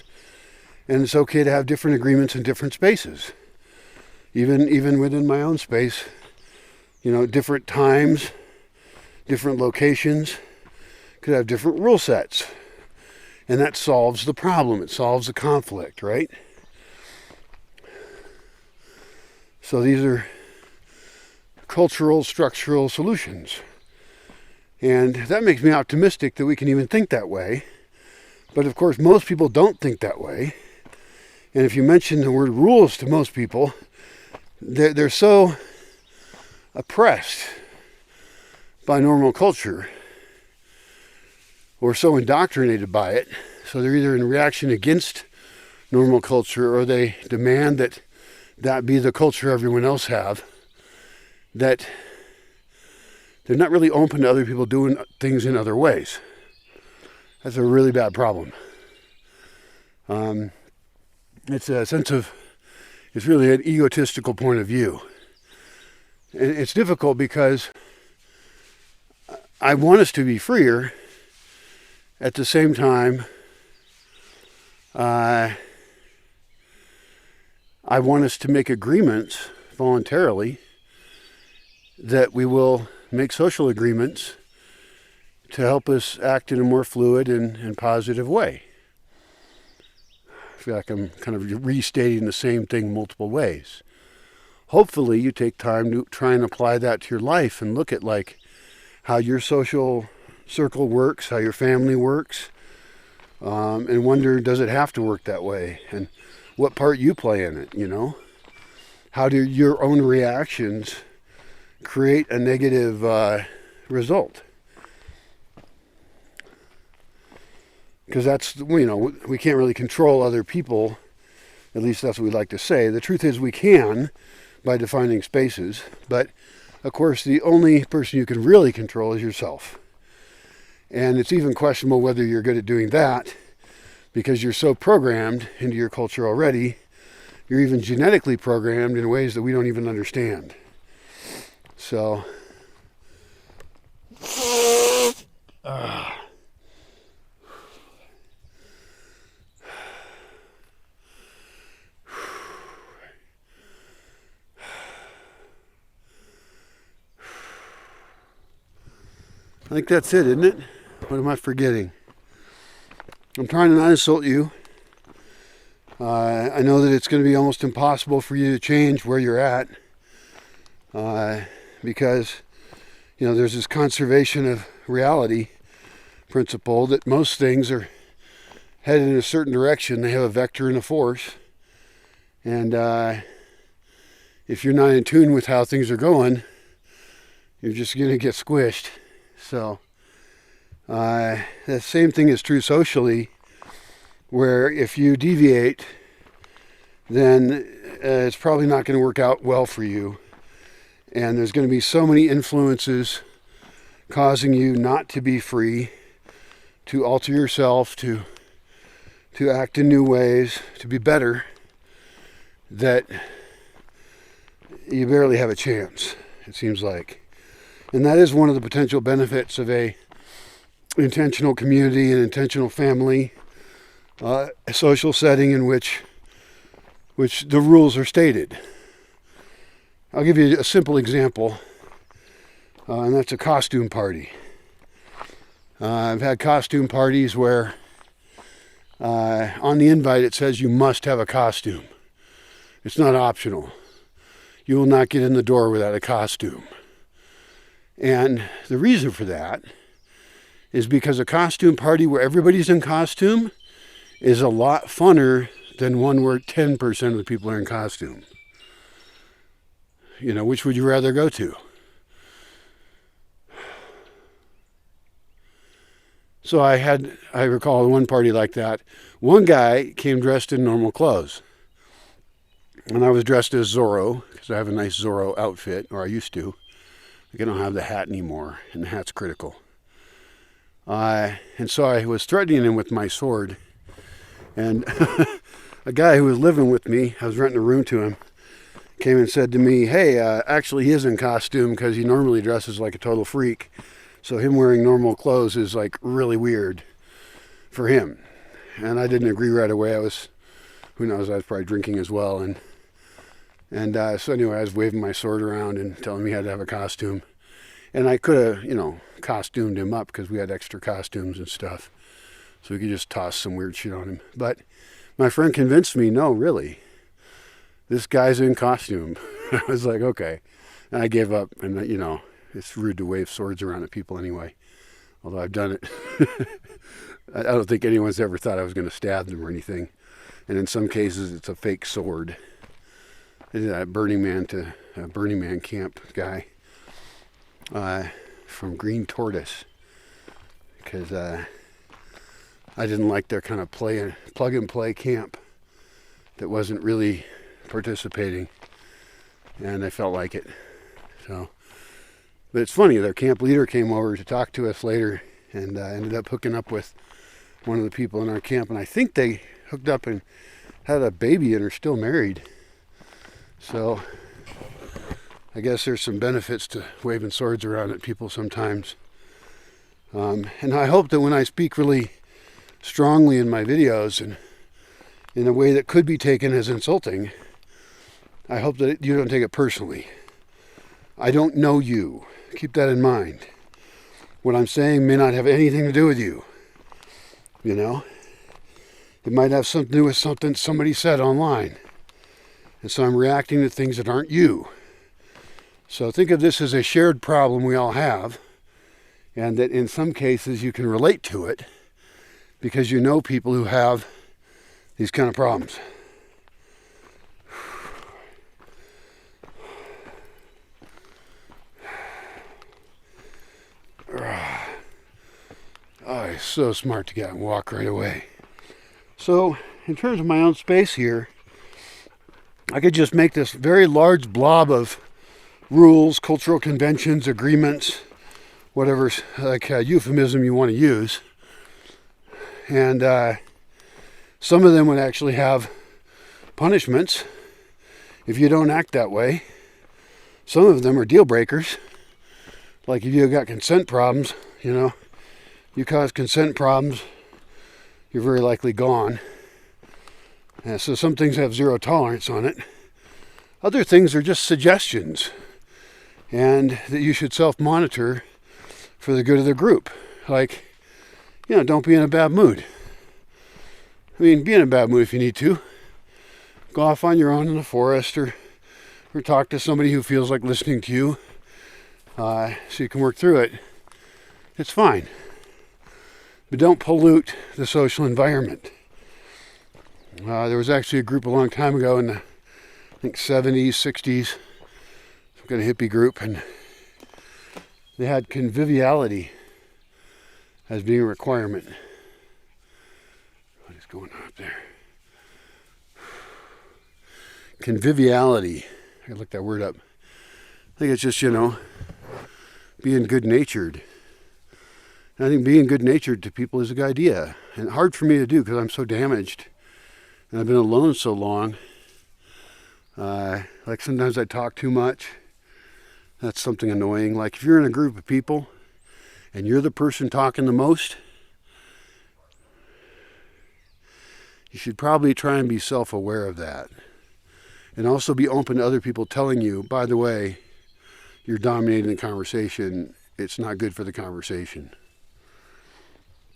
And it's okay to have different agreements in different spaces. Even within my own space, different times, different locations could have different rule sets. And that solves the problem. It solves the conflict, right? So these are cultural, structural solutions. And that makes me optimistic that we can even think that way. But of course, most people don't think that way. And if you mention the word rules to most people, they're so oppressed by normal culture or so indoctrinated by it. So they're either in reaction against normal culture or they demand that that be the culture everyone else have, that they're not really open to other people doing things in other ways. That's a really bad problem. It's really an egotistical point of view. And it's difficult because I want us to be freer. At the same time, I want us to make agreements voluntarily that we will make social agreements to help us act in a more fluid and positive way. I feel like I'm kind of restating the same thing multiple ways. Hopefully you take time to try and apply that to your life and look at like how your social circle works, how your family works, and wonder, does it have to work that way? And what part you play in it, you know? How do your own reactions create a negative result? Because that's, you know, we can't really control other people. At least that's what we like to say. The truth is we can by defining spaces. But, of course, the only person you can really control is yourself. And it's even questionable whether you're good at doing that because you're so programmed into your culture already. You're even genetically programmed in ways that we don't even understand. So, I think that's it, isn't it? What am I forgetting? I'm trying to not insult you. I know that it's going to be almost impossible for you to change where you're at because, you know, there's this conservation of reality principle that most things are headed in a certain direction. They have a vector and a force. And if you're not in tune with how things are going, you're just going to get squished. So the same thing is true socially, where if you deviate, then it's probably not going to work out well for you. And there's going to be so many influences causing you not to be free, to alter yourself, to act in new ways, to be better, that you barely have a chance, it seems like. And that is one of the potential benefits of a intentional community, an intentional family, a social setting in which the rules are stated. I'll give you a simple example, and that's a costume party. I've had costume parties where on the invite it says you must have a costume. It's not optional. You will not get in the door without a costume. And the reason for that is because a costume party where everybody's in costume is a lot funner than one where 10% of the people are in costume. You know, which would you rather go to? So I recall one party like that. One guy came dressed in normal clothes. And I was dressed as Zorro, because I have a nice Zorro outfit, or I used to. I don't have the hat anymore, and the hat's critical. And so I was threatening him with my sword. And a guy who was living with me, I was renting a room to him, came and said to me, hey, actually he is in costume because he normally dresses like a total freak. So him wearing normal clothes is like really weird for him. And I didn't agree right away. Who knows, I was probably drinking as well. And so anyway, I was waving my sword around and telling him he had to have a costume. And I could have, you know, costumed him up because we had extra costumes and stuff. So we could just toss some weird shit on him. But my friend convinced me, no, really, this guy's in costume. I was like, okay. And I gave up. And, you know, it's rude to wave swords around at people anyway. Although I've done it. I don't think anyone's ever thought I was going to stab them or anything. And in some cases, it's a fake sword. I did a Burning Man camp guy from Green Tortoise. Because I didn't like their kind of plug and play camp that wasn't really participating, and I felt like it. So, but it's funny, their camp leader came over to talk to us later, and ended up hooking up with one of the people in our camp, and I think they hooked up and had a baby and are still married. So I guess there's some benefits to waving swords around at people sometimes. And I hope that when I speak really strongly in my videos and in a way that could be taken as insulting, I hope that you don't take it personally. I don't know you. Keep that in mind. What I'm saying may not have anything to do with you. You know? It might have something to do with something somebody said online. And so I'm reacting to things that aren't you. So think of this as a shared problem we all have, and that in some cases you can relate to it because you know people who have these kind of problems. Oh, it's so smart to get out and walk right away. So, in terms of my own space here, I could just make this very large blob of rules, cultural conventions, agreements, whatever euphemism you want to use. And some of them would actually have punishments if you don't act that way. Some of them are deal breakers. Like if you've got consent problems, you cause consent problems, you're very likely gone. And so some things have zero tolerance on it. Other things are just suggestions, and that you should self-monitor for the good of the group. Like, don't be in a bad mood. I mean, be in a bad mood if you need to. Go off on your own in the forest, or talk to somebody who feels like listening to you, so you can work through it. It's fine. But don't pollute the social environment. There was actually a group a long time ago in the, I think, 70s, 60s, some kind of hippie group, and they had conviviality as being a requirement. What is going on up there? Conviviality. I gotta look that word up. I think it's just, being good-natured. And I think being good-natured to people is a good idea. And hard for me to do because I'm so damaged. And I've been alone so long. Like sometimes I talk too much. That's something annoying. Like if you're in a group of people and you're the person talking the most, you should probably try and be self-aware of that. And also be open to other people telling you, by the way, you're dominating the conversation. It's not good for the conversation.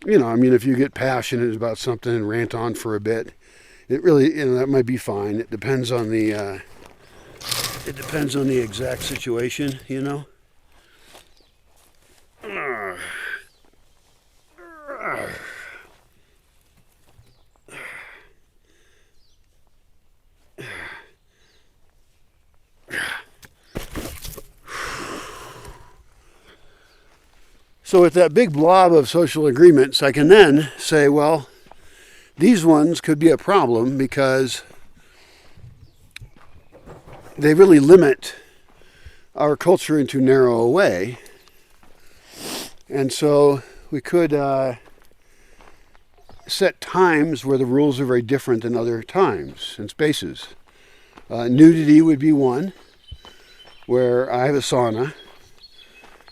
If you get passionate about something and rant on for a bit, it really, that might be fine. It depends on the exact situation, So with that big blob of social agreements, I can then say, well, these ones could be a problem because they really limit our culture in too narrow a way. And so we could set times where the rules are very different than other times and spaces. Nudity would be one, where I have a sauna.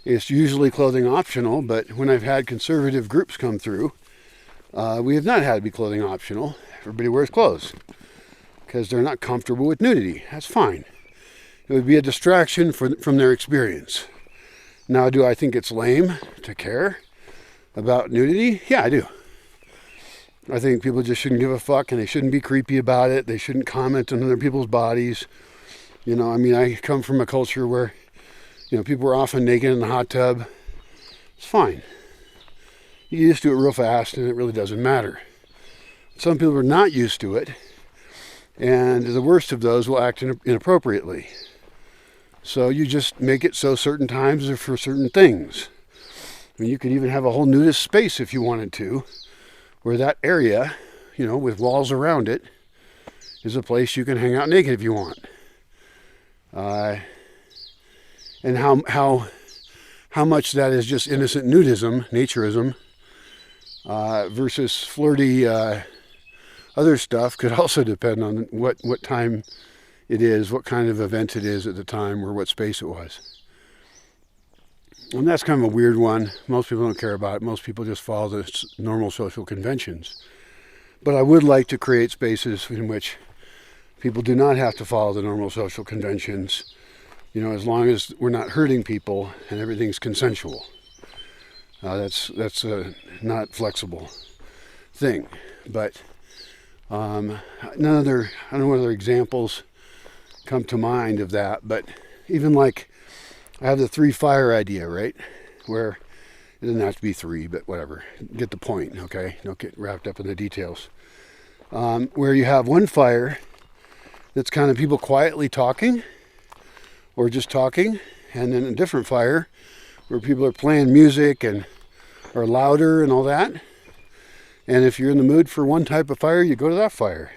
It's usually clothing optional, but when I've had conservative groups come through, we have not had it be clothing optional. Everybody wears clothes because they're not comfortable with nudity. That's fine. It would be a distraction from their experience. Now, do I think it's lame to care about nudity? Yeah, I do. I think people just shouldn't give a fuck, and they shouldn't be creepy about it. They shouldn't comment on other people's bodies. I come from a culture where people were often naked in the hot tub. It's fine. You just do it real fast and it really doesn't matter. Some people are not used to it, and the worst of those will act inappropriately. So you just make it so certain times are for certain things. You could even have a whole nudist space if you wanted to, where that area, with walls around it, is a place you can hang out naked if you want. And how much that is just innocent nudism, naturism, versus flirty other stuff could also depend on what time it is, what kind of event it is at the time, or what space it was. And that's kind of a weird one. Most people don't care about it. Most people just follow the normal social conventions. But I would like to create spaces in which people do not have to follow the normal social conventions, as long as we're not hurting people and everything's consensual. That's a not flexible thing. But I don't know what other examples come to mind of that, but even like I have the 3 fire idea, right? Where it doesn't have to be 3, but whatever. Get the point, okay? Don't get wrapped up in the details. Where you have one fire that's kind of people quietly talking or just talking, and then a different fire where people are playing music and are louder and all that. And if you're in the mood for one type of fire, you go to that fire.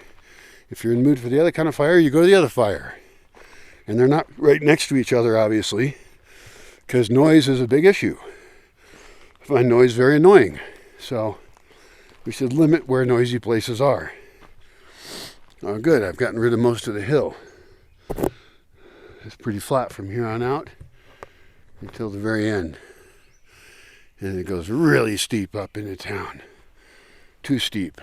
If you're in the mood for the other kind of fire, you go to the other fire. And they're not right next to each other, obviously, because noise is a big issue. I find noise very annoying. So we should limit where noisy places are. Oh, good. I've gotten rid of most of the hill. It's pretty flat from here on out until the very end. And it goes really steep up into town. Too steep.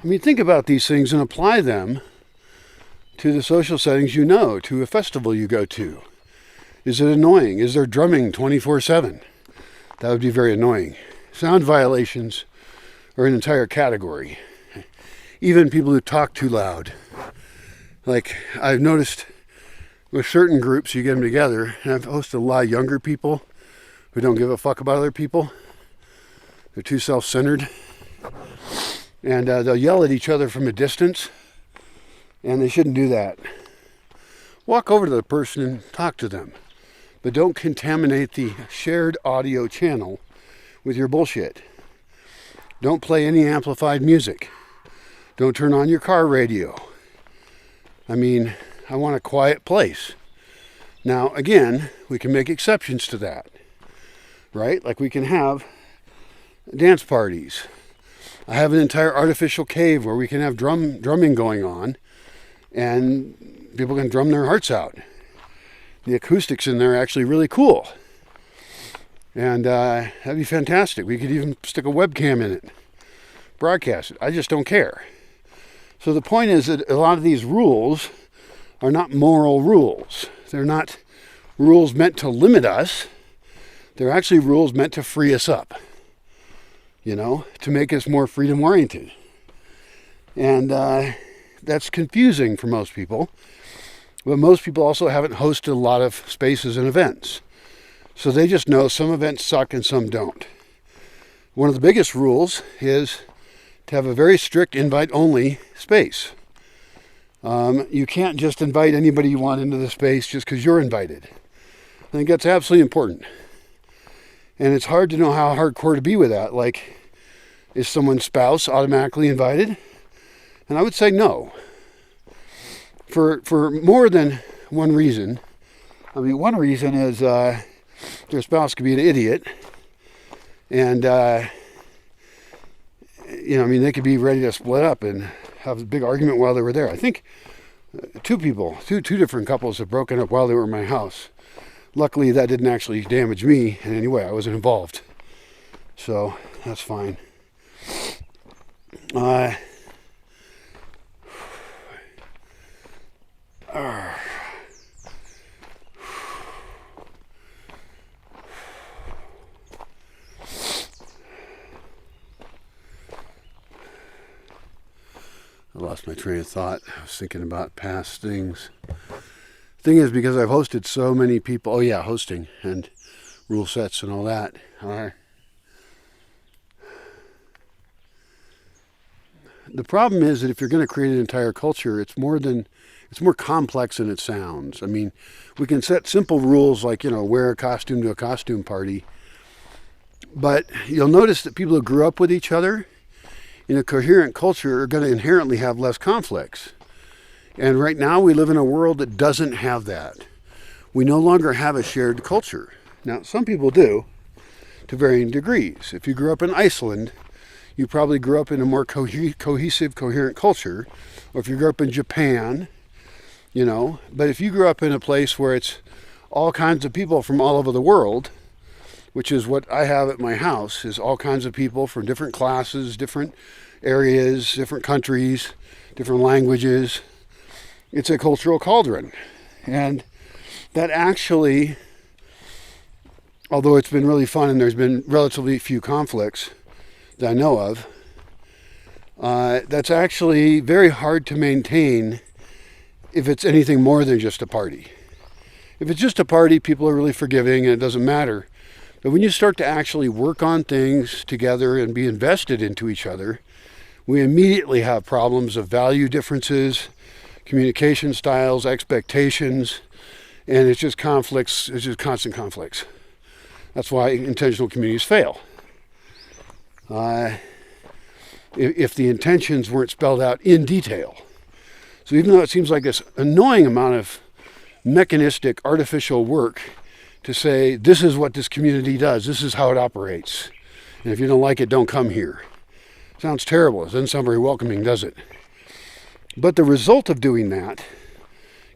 I mean, think about these things and apply them to the social settings to a festival you go to. Is it annoying? Is there drumming 24/7? That would be very annoying. Sound violations are an entire category. Even people who talk too loud. Like, I've noticed with certain groups, you get them together, and I've hosted a lot of younger people who don't give a fuck about other people. They're too self-centered. And they'll yell at each other from a distance, and they shouldn't do that. Walk over to the person and talk to them. But don't contaminate the shared audio channel with your bullshit. Don't play any amplified music. Don't turn on your car radio. I mean, I want a quiet place. Now, again, we can make exceptions to that, right? Like we can have dance parties. I have an entire artificial cave where we can have drumming going on, and people can drum their hearts out. The acoustics in there are actually really cool. And that'd be fantastic. We could even stick a webcam in it, broadcast it. I just don't care. So the point is that a lot of these rules are not moral rules. They're not rules meant to limit us. They're actually rules meant to free us up, to make us more freedom-oriented. And that's confusing for most people. But most people also haven't hosted a lot of spaces and events. So they just know some events suck and some don't. One of the biggest rules is to have a very strict invite-only space. You can't just invite anybody you want into the space just because you're invited. I think that's absolutely important. And it's hard to know how hardcore to be with that. Like, is someone's spouse automatically invited? And I would say no. For more than one reason. I mean, one reason is their spouse could be an idiot. And, they could be ready to split up and have a big argument while they were there. I think two different couples have broken up while they were in my house. Luckily, that didn't actually damage me in any way. I wasn't involved. So, that's fine. I lost my train of thought. I was thinking about past things. Thing is, because I've hosted so many people, hosting and rule sets and all that. The problem is that if you're going to create an entire culture, it's more than It's more complex than it sounds. I mean, we can set simple rules like, wear a costume to a costume party. But you'll notice that people who grew up with each other in a coherent culture are going to inherently have less conflicts. And right now we live in a world that doesn't have that. We no longer have a shared culture. Now, some people do, to varying degrees. If you grew up in Iceland, you probably grew up in a more cohesive, coherent culture. Or if you grew up in Japan, But if you grew up in a place where it's all kinds of people from all over the world, which is what I have at my house, is all kinds of people from different classes, different areas, different countries, different languages. It's a cultural cauldron. And that actually, although it's been really fun and there's been relatively few conflicts that I know of, that's actually very hard to maintain if it's anything more than just a party. If it's just a party, people are really forgiving and it doesn't matter. But when you start to actually work on things together and be invested into each other, we immediately have problems of value differences, communication styles, expectations, and it's just conflicts, it's just constant conflicts. That's why intentional communities fail. If the intentions weren't spelled out in detail. So even though it seems like this annoying amount of mechanistic, artificial work to say, this is what this community does, this is how it operates, and if you don't like it, don't come here. Sounds terrible. It doesn't sound very welcoming, does it? But the result of doing that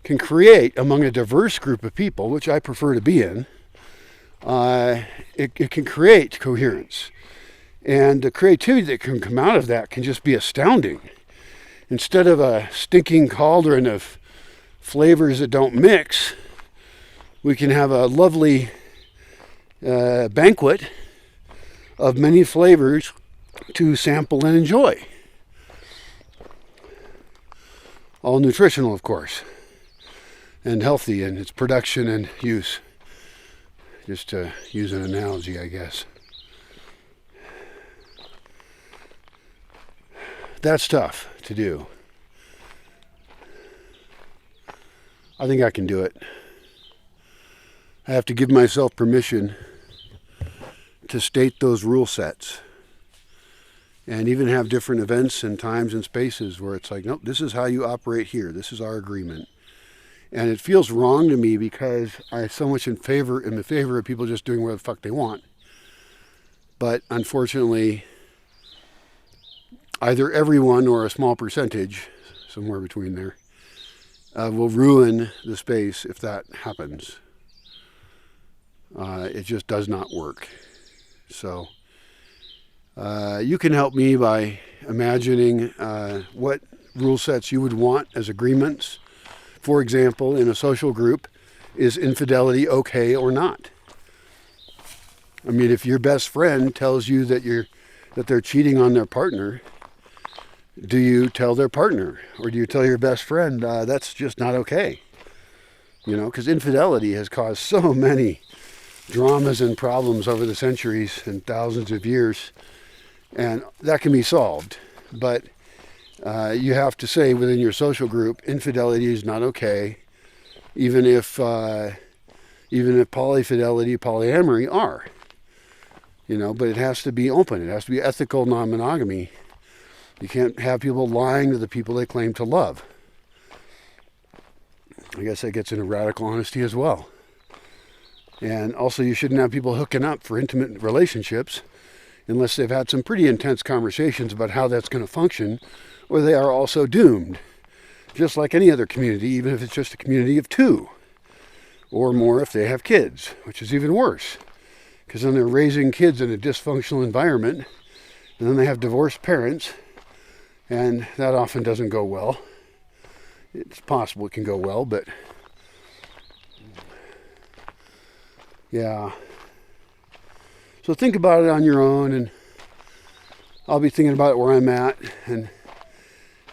can create, among a diverse group of people, which I prefer to be in, it can create coherence. And the creativity that can come out of that can just be astounding. Instead of a stinking cauldron of flavors that don't mix, we can have a lovely banquet of many flavors to sample and enjoy. All nutritional, of course, and healthy in its production and use. Just to use an analogy, I guess. That's tough to do. I think I can do it. I have to give myself permission to state those rule sets and even have different events and times and spaces where it's like, nope, this is how you operate here. This is our agreement. And it feels wrong to me because I'm so much in favor of people just doing whatever the fuck they want. But unfortunately, either everyone or a small percentage, somewhere between there, will ruin the space if that happens. It just does not work. So you can help me by imagining what rule sets you would want as agreements. For example, in a social group, is infidelity okay or not? I mean, if your best friend tells you that they're cheating on their partner, do you tell their partner, or do you tell your best friend that's just not okay? Because infidelity has caused so many dramas and problems over the centuries and thousands of years, and that can be solved. But you have to say within your social group, infidelity is not okay, even if polyfidelity, polyamory are. But it has to be open. It has to be ethical non-monogamy. You can't have people lying to the people they claim to love. I guess that gets into radical honesty as well. And also, you shouldn't have people hooking up for intimate relationships unless they've had some pretty intense conversations about how that's going to function, or they are also doomed. Just like any other community, even if it's just a community of two, or more if they have kids, which is even worse. Because then they're raising kids in a dysfunctional environment, and then they have divorced parents, and that often doesn't go well. It's possible it can go well, but yeah. So think about it on your own, and I'll be thinking about it where I'm at. And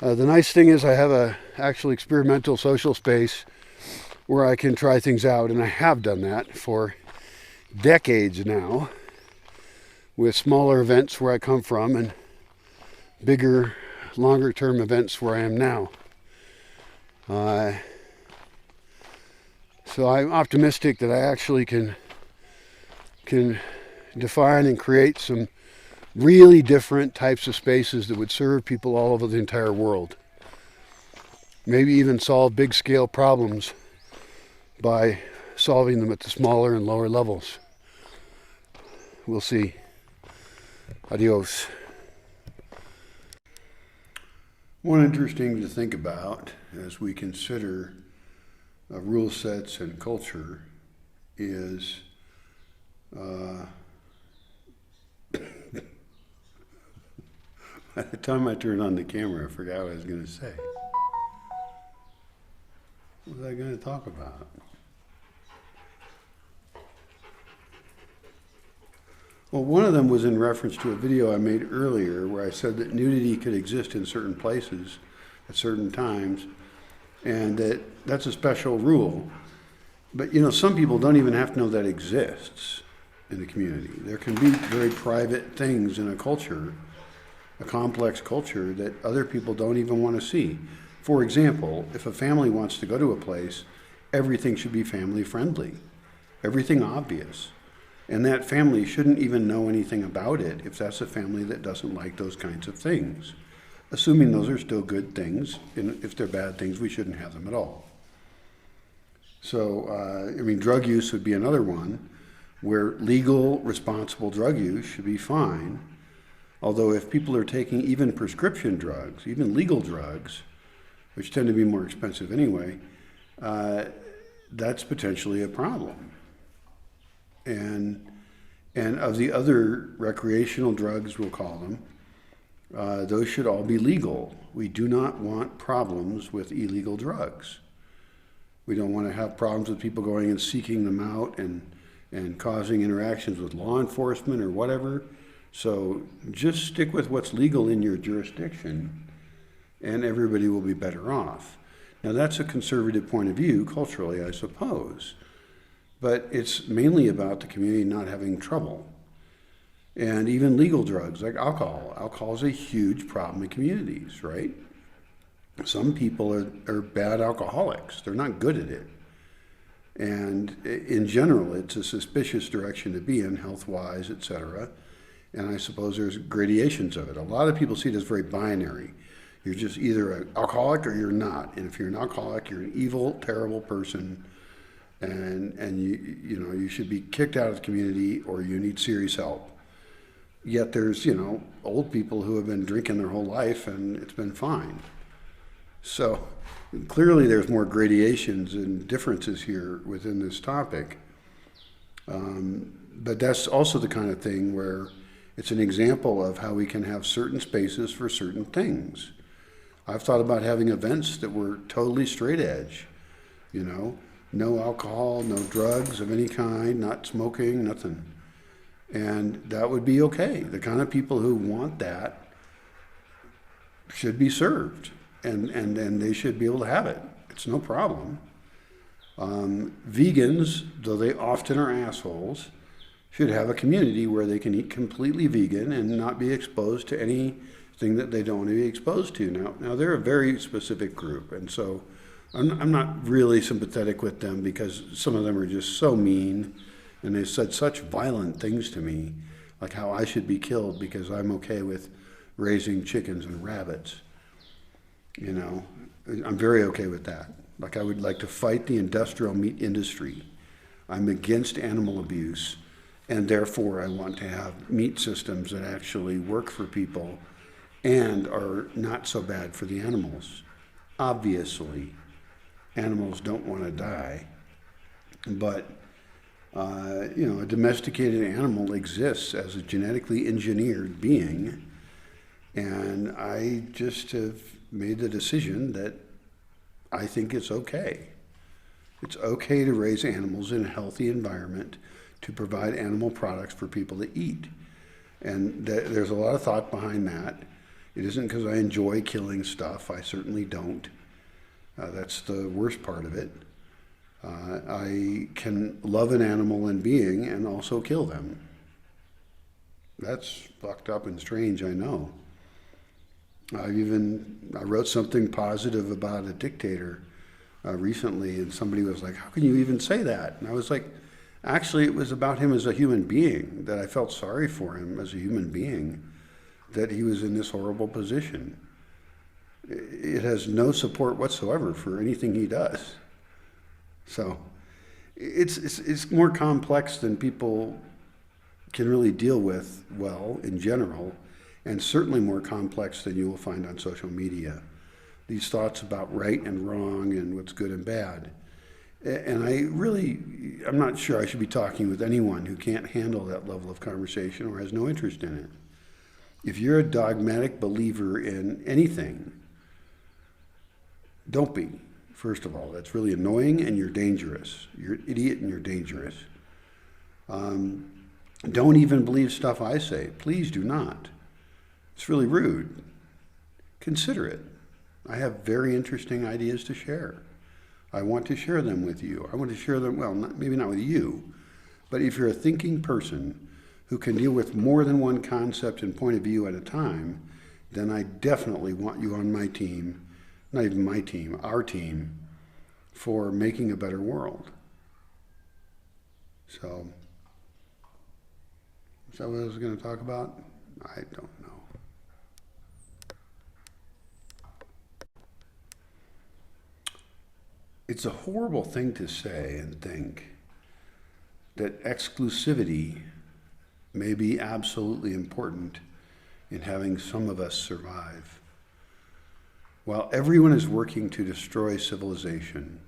the nice thing is I have a actual experimental social space where I can try things out, and I have done that for decades now, with smaller events where I come from and bigger, longer term events where I am now. Uh, so I'm optimistic that I actually can define and create some really different types of spaces that would serve people all over the entire world. Maybe even solve big scale problems by solving them at the smaller and lower levels. We'll see. Adios. One interesting to think about as we consider rule sets and culture is by the time I turned on the camera, I forgot what I was going to say. What was I going to talk about? Well, one of them was in reference to a video I made earlier where I said that nudity could exist in certain places at certain times, and that's a special rule. But some people don't even have to know that exists in the community. There can be very private things in a culture, a complex culture, that other people don't even want to see. For example, if a family wants to go to a place, everything should be family friendly, everything obvious. And that family shouldn't even know anything about it if that's a family that doesn't like those kinds of things. Assuming those are still good things, and if they're bad things, we shouldn't have them at all. So, drug use would be another one where legal, responsible drug use should be fine. Although if people are taking even prescription drugs, even legal drugs, which tend to be more expensive anyway, that's potentially a problem. And of the other recreational drugs, we'll call them, those should all be legal. We do not want problems with illegal drugs. We don't want to have problems with people going and seeking them out and causing interactions with law enforcement or whatever. So just stick with what's legal in your jurisdiction, and everybody will be better off. Now that's a conservative point of view, culturally, I suppose. But it's mainly about the community not having trouble. And even legal drugs like alcohol. Alcohol is a huge problem in communities, right? Some people are bad alcoholics. They're not good at it. And in general, it's a suspicious direction to be in, health-wise, etc. And I suppose there's gradations of it. A lot of people see it as very binary. You're just either an alcoholic or you're not. And if you're an alcoholic, you're an evil, terrible person. And you should be kicked out of the community or you need serious help. Yet there's, old people who have been drinking their whole life and it's been fine. So clearly there's more gradations and differences here within this topic. But that's also the kind of thing where it's an example of how we can have certain spaces for certain things. I've thought about having events that were totally straight edge, no alcohol, no drugs of any kind, not smoking, nothing. And that would be okay. The kind of people who want that should be served, and they should be able to have it. It's no problem. Vegans, though they often are assholes, should have a community where they can eat completely vegan and not be exposed to anything that they don't want to be exposed to. Now they're a very specific group, and so I'm not really sympathetic with them because some of them are just so mean and they've said such violent things to me, like how I should be killed because I'm okay with raising chickens and rabbits. I'm very okay with that. Like I would like to fight the industrial meat industry. I'm against animal abuse, and therefore I want to have meat systems that actually work for people and are not so bad for the animals. Obviously, animals don't want to die, but a domesticated animal exists as a genetically engineered being, and I just have made the decision that I think it's okay. It's okay to raise animals in a healthy environment to provide animal products for people to eat. And there's a lot of thought behind that. It isn't because I enjoy killing stuff. I certainly don't. That's the worst part of it. I can love an animal and being and also kill them. That's fucked up and strange, I know. I wrote something positive about a dictator recently, and somebody was like, "How can you even say that?" And I was like, actually, it was about him as a human being, that I felt sorry for him as a human being, that he was in this horrible position. It has no support whatsoever for anything he does. So it's more complex than people can really deal with well in general, and certainly more complex than you will find on social media. These thoughts about right and wrong and what's good and bad. And I'm not sure I should be talking with anyone who can't handle that level of conversation or has no interest in it. If you're a dogmatic believer in anything, don't be, first of all. That's really annoying and you're dangerous. You're an idiot and you're dangerous. Don't even believe stuff I say. Please do not. It's really rude. Consider it. I have very interesting ideas to share. I want to share them with you. I want to share them, well, maybe not with you, but if you're a thinking person who can deal with more than one concept and point of view at a time, then I definitely want you on my team, not even my team, our team, for making a better world. So, is that what I was going to talk about? I don't know. It's a horrible thing to say and think that exclusivity may be absolutely important in having some of us survive. While everyone is working to destroy civilization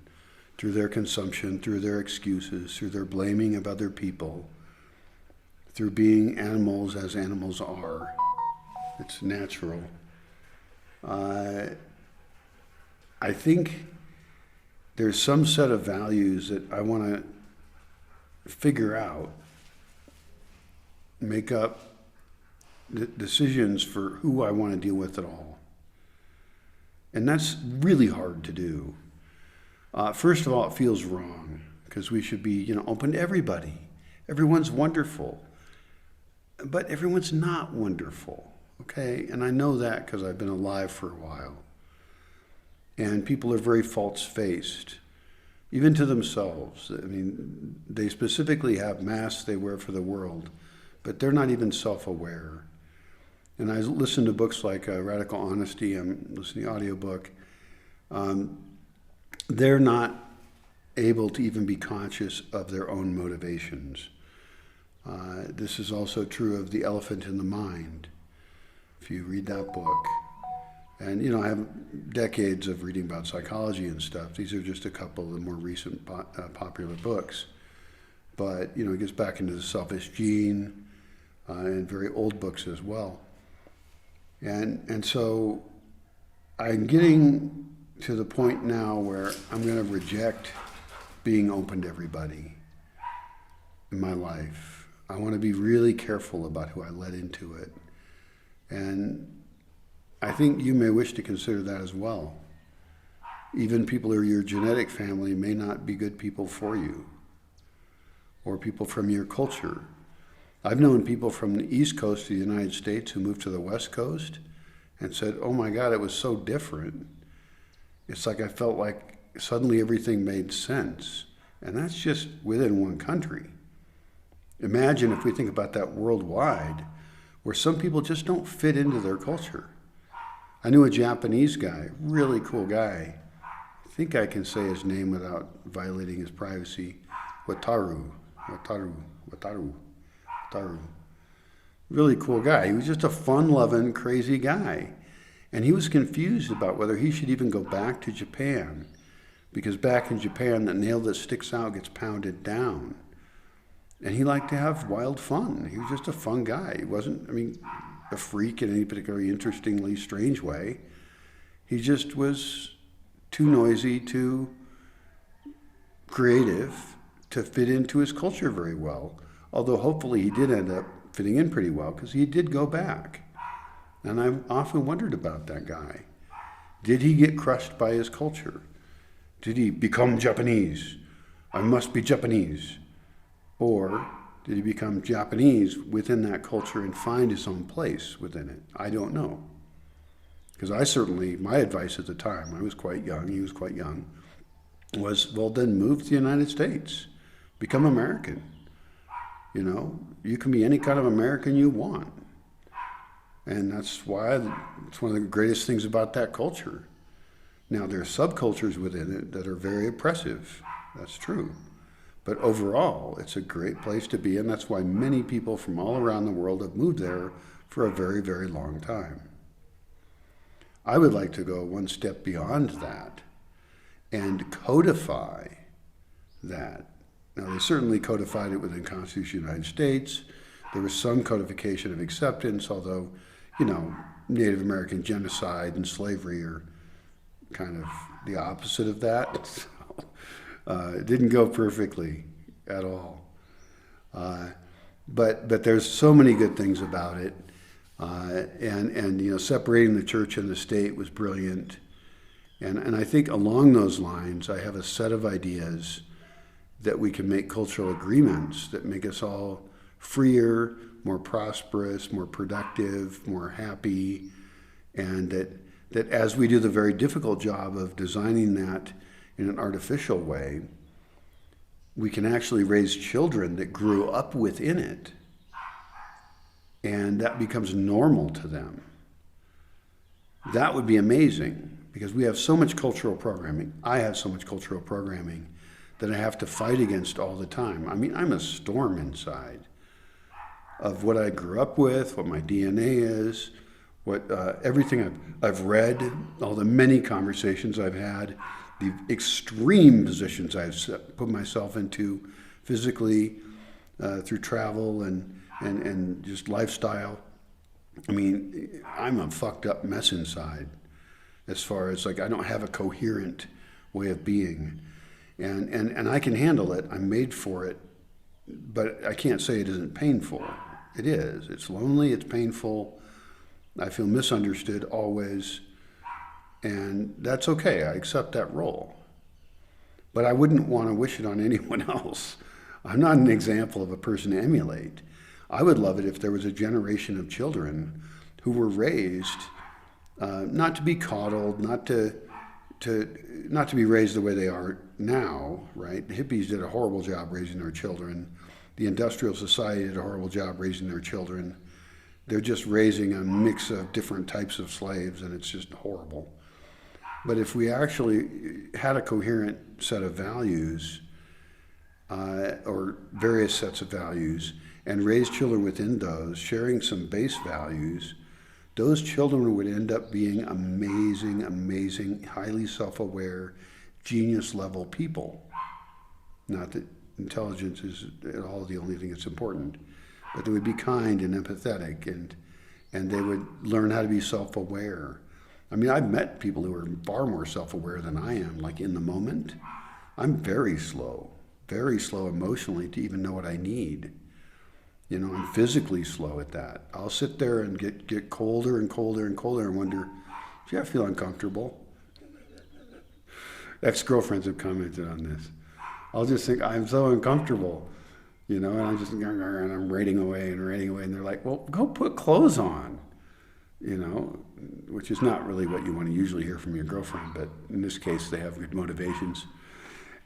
through their consumption, through their excuses, through their blaming of other people, through being animals as animals are, it's natural. I think there's some set of values that I want to figure out, make up decisions for who I want to deal with at all. And that's really hard to do. First of all, it feels wrong because we should be, open to everybody. Everyone's wonderful, but everyone's not wonderful, okay? And I know that because I've been alive for a while. And people are very false-faced, even to themselves. I mean, they specifically have masks they wear for the world, but they're not even self-aware. And I listen to books like Radical Honesty. I'm listening to the audiobook. They're not able to even be conscious of their own motivations. This is also true of The Elephant in the Mind, if you read that book. And, I have decades of reading about psychology and stuff. These are just a couple of the more recent popular books. But, it gets back into the selfish gene and very old books as well. And so I'm getting to the point now where I'm going to reject being open to everybody in my life. I want to be really careful about who I let into it. And I think you may wish to consider that as well. Even people who are your genetic family may not be good people for you, or people from your culture. I've known people from the East Coast of the United States who moved to the West Coast and said, oh my God, it was so different. It's like I felt like suddenly everything made sense. And that's just within one country. Imagine if we think about that worldwide, where some people just don't fit into their culture. I knew a Japanese guy, really cool guy. I think I can say his name without violating his privacy. Wataru. Really cool guy. He was just a fun-loving, crazy guy. And he was confused about whether he should even go back to Japan, because back in Japan, the nail that sticks out gets pounded down. And he liked to have wild fun. He was just a fun guy. He wasn't, a freak in any particularly interestingly strange way. He just was too noisy, too creative to fit into his culture very well. Although hopefully he did end up fitting in pretty well, because he did go back. And I've often wondered about that guy. Did he get crushed by his culture? Did he become Japanese? I must be Japanese. Or did he become Japanese within that culture and find his own place within it? I don't know. Because my advice at the time, I was quite young, he was quite young, was, well, then move to the United States. Become American. You can be any kind of American you want. And that's why it's one of the greatest things about that culture. Now, there are subcultures within it that are very oppressive. That's true. But overall, it's a great place to be, and that's why many people from all around the world have moved there for a very, very long time. I would like to go one step beyond that and codify that. Now, they certainly codified it within the Constitution of the United States. There was some codification of acceptance, although, Native American genocide and slavery are kind of the opposite of that. So, it didn't go perfectly at all. But there's so many good things about it. And separating the church and the state was brilliant. And I think along those lines, I have a set of ideas that we can make cultural agreements that make us all freer, more prosperous, more productive, more happy, and that as we do the very difficult job of designing that in an artificial way, we can actually raise children that grew up within it, and that becomes normal to them. That would be amazing, because we have so much cultural programming. I have so much cultural programming that I have to fight against all the time. I mean, I'm a storm inside of what I grew up with, what my DNA is, what everything I've read, all the many conversations I've had, the extreme positions I've put myself into physically through travel and just lifestyle. I mean, I'm a fucked up mess inside as far as I don't have a coherent way of being. And I can handle it. I'm made for it. But I can't say it isn't painful. It is. It's lonely. It's painful. I feel misunderstood always. And that's okay. I accept that role. But I wouldn't want to wish it on anyone else. I'm not an example of a person to emulate. I would love it if there was a generation of children who were raised not to be coddled, not to be raised the way they are now, right? The hippies did a horrible job raising their children. The industrial society did a horrible job raising their children. They're just raising a mix of different types of slaves, and it's just horrible. But if we actually had a coherent set of values, or various sets of values, and raised children within those, sharing some base values, those children would end up being amazing, amazing, highly self-aware, genius-level people. Not that intelligence is at all the only thing that's important, but they would be kind and empathetic, and they would learn how to be self-aware. I mean, I've met people who are far more self-aware than I am, like in the moment. I'm very slow emotionally to even know what I need. I'm physically slow at that. I'll sit there and get colder and colder and colder and wonder, gee, I feel uncomfortable. Ex-girlfriends have commented on this. I'll just think, I'm so uncomfortable, and I'm just, and I'm rating away, and they're like, well, go put clothes on, which is not really what you want to usually hear from your girlfriend, but in this case, they have good motivations.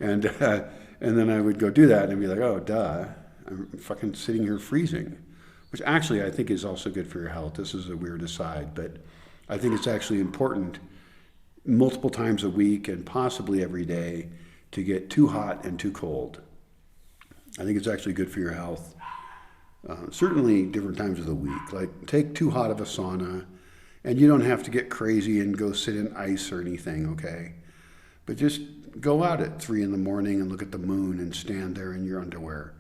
And then I would go do that and be like, oh, duh. I'm fucking sitting here freezing, which actually I think is also good for your health. This is a weird aside, but I think it's actually important multiple times a week and possibly every day to get too hot and too cold. I think it's actually good for your health. Certainly different times of the week. Like take too hot of a sauna, and you don't have to get crazy and go sit in ice or anything, okay? But just go out at 3 a.m. and look at the moon and stand there in your underwear.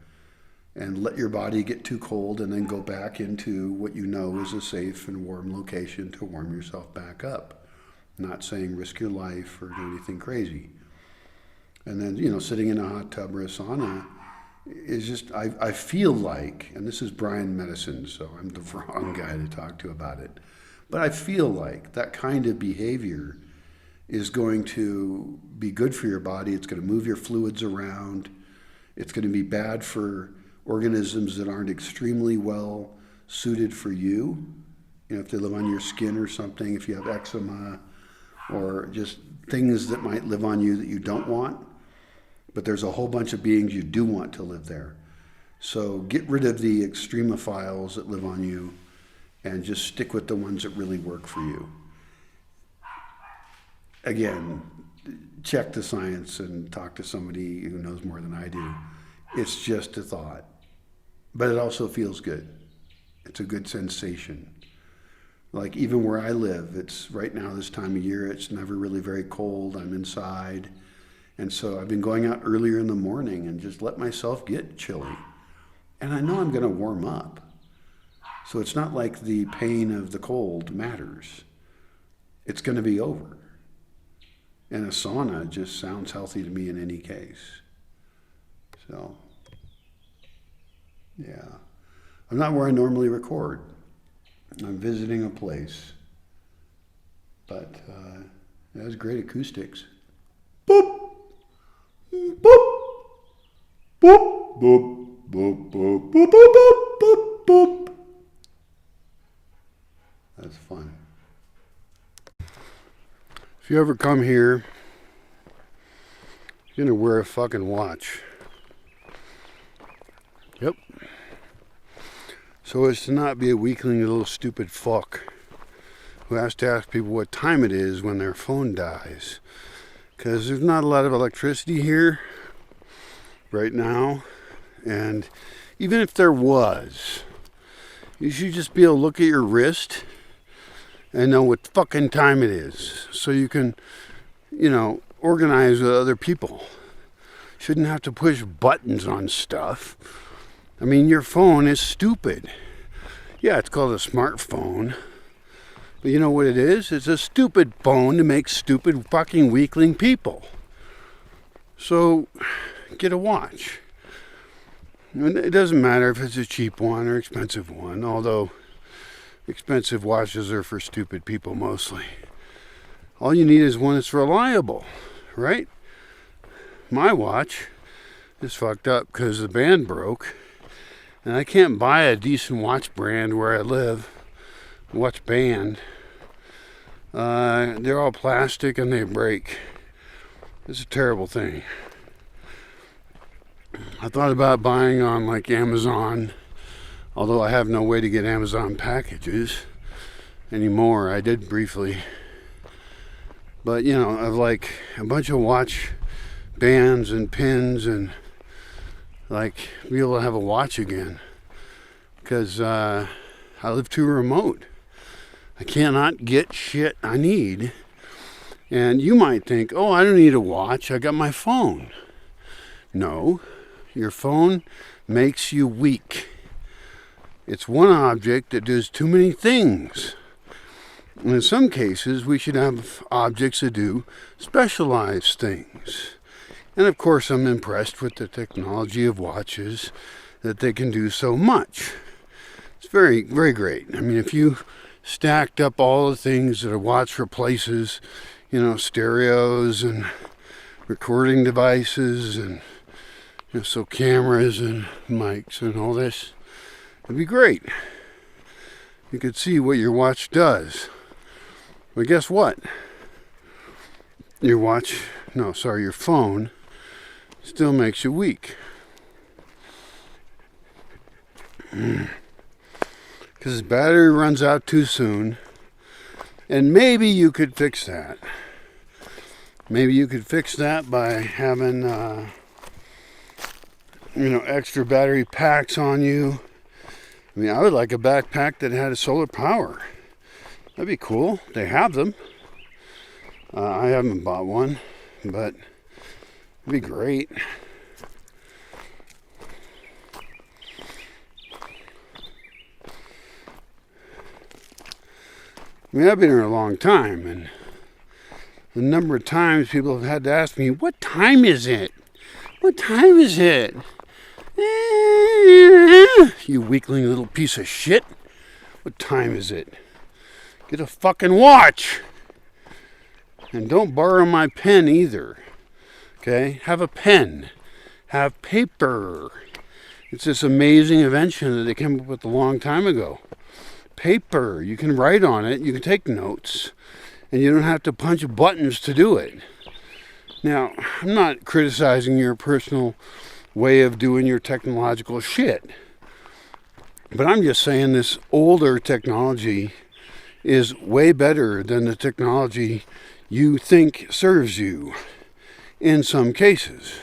And let your body get too cold and then go back into what you know is a safe and warm location to warm yourself back up. Not saying risk your life or do anything crazy. And then, sitting in a hot tub or a sauna is just, I feel like, and this is Brian medicine, so I'm the wrong guy to talk to about it, but I feel like that kind of behavior is going to be good for your body. It's going to move your fluids around. It's going to be bad for organisms that aren't extremely well suited for you. If they live on your skin or something, if you have eczema or just things that might live on you that you don't want, But there's a whole bunch of beings you do want to live there. So get rid of the extremophiles that live on you and just stick with the ones that really work for you. Again, check the science and talk to somebody who knows more than I do. It's just a thought. But it also feels good. It's a good sensation. Like even where I live, it's right now this time of year, it's never really very cold. I'm inside. And so I've been going out earlier in the morning and just let myself get chilly. And I know I'm going to warm up. So it's not like the pain of the cold matters. It's going to be over. And a sauna just sounds healthy to me in any case. So, yeah. I'm not where I normally record. I'm visiting a place. But it has great acoustics. Boop! Boop! Boop! Boop! Boop! Boop! Boop! Boop! Boop! Boop! That's fun. If you ever come here, you're gonna wear a fucking watch. Yep. So as to not be a weakling little stupid fuck who has to ask people what time it is when their phone dies. Because there's not a lot of electricity here right now. And even if there was, you should just be able to look at your wrist and know what fucking time it is. So you can, organize with other people. Shouldn't have to push buttons on stuff. I mean, your phone is stupid. Yeah, it's called a smartphone. But you know what it is? It's a stupid phone to make stupid fucking weakling people. So, get a watch. And it doesn't matter if it's a cheap one or expensive one, although expensive watches are for stupid people mostly. All you need is one that's reliable, right? My watch is fucked up because the band broke, and I can't buy a decent watch brand where I live. Watch band. They're all plastic and they break. It's a terrible thing. I thought about buying on like Amazon, although I have no way to get Amazon packages anymore. I did briefly. But, I've like a bunch of watch bands and pins and like be able to have a watch again. Because I live too remote. I cannot get shit I need. And you might think, oh, I don't need a watch. I got my phone. No, your phone makes you weak. It's one object that does too many things. And in some cases, we should have objects that do specialized things. And of course, I'm impressed with the technology of watches that they can do so much. It's very, very great. I mean, if you stacked up all the things that a watch replaces, stereos and recording devices and so cameras and mics and all this, it'd be great. You could see what your watch does. But guess what? Your phone still makes you weak. Because the battery runs out too soon. And maybe you could fix that. Maybe you could fix that by having, extra battery packs on you. I mean, I would like a backpack that had a solar power. That'd be cool. They have them. I haven't bought one, but it'd be great. I mean, I've been here a long time, and the number of times people have had to ask me, what time is it? What time is it? You weakling little piece of shit. What time is it? Get a fucking watch. And don't borrow my pen either. Okay? Have a pen. Have paper. It's this amazing invention that they came up with a long time ago. Paper. You can write on it. You can take notes. And you don't have to punch buttons to do it. Now, I'm not criticizing your personal way of doing your technological shit. But I'm just saying this older technology is way better than the technology you think serves you in some cases.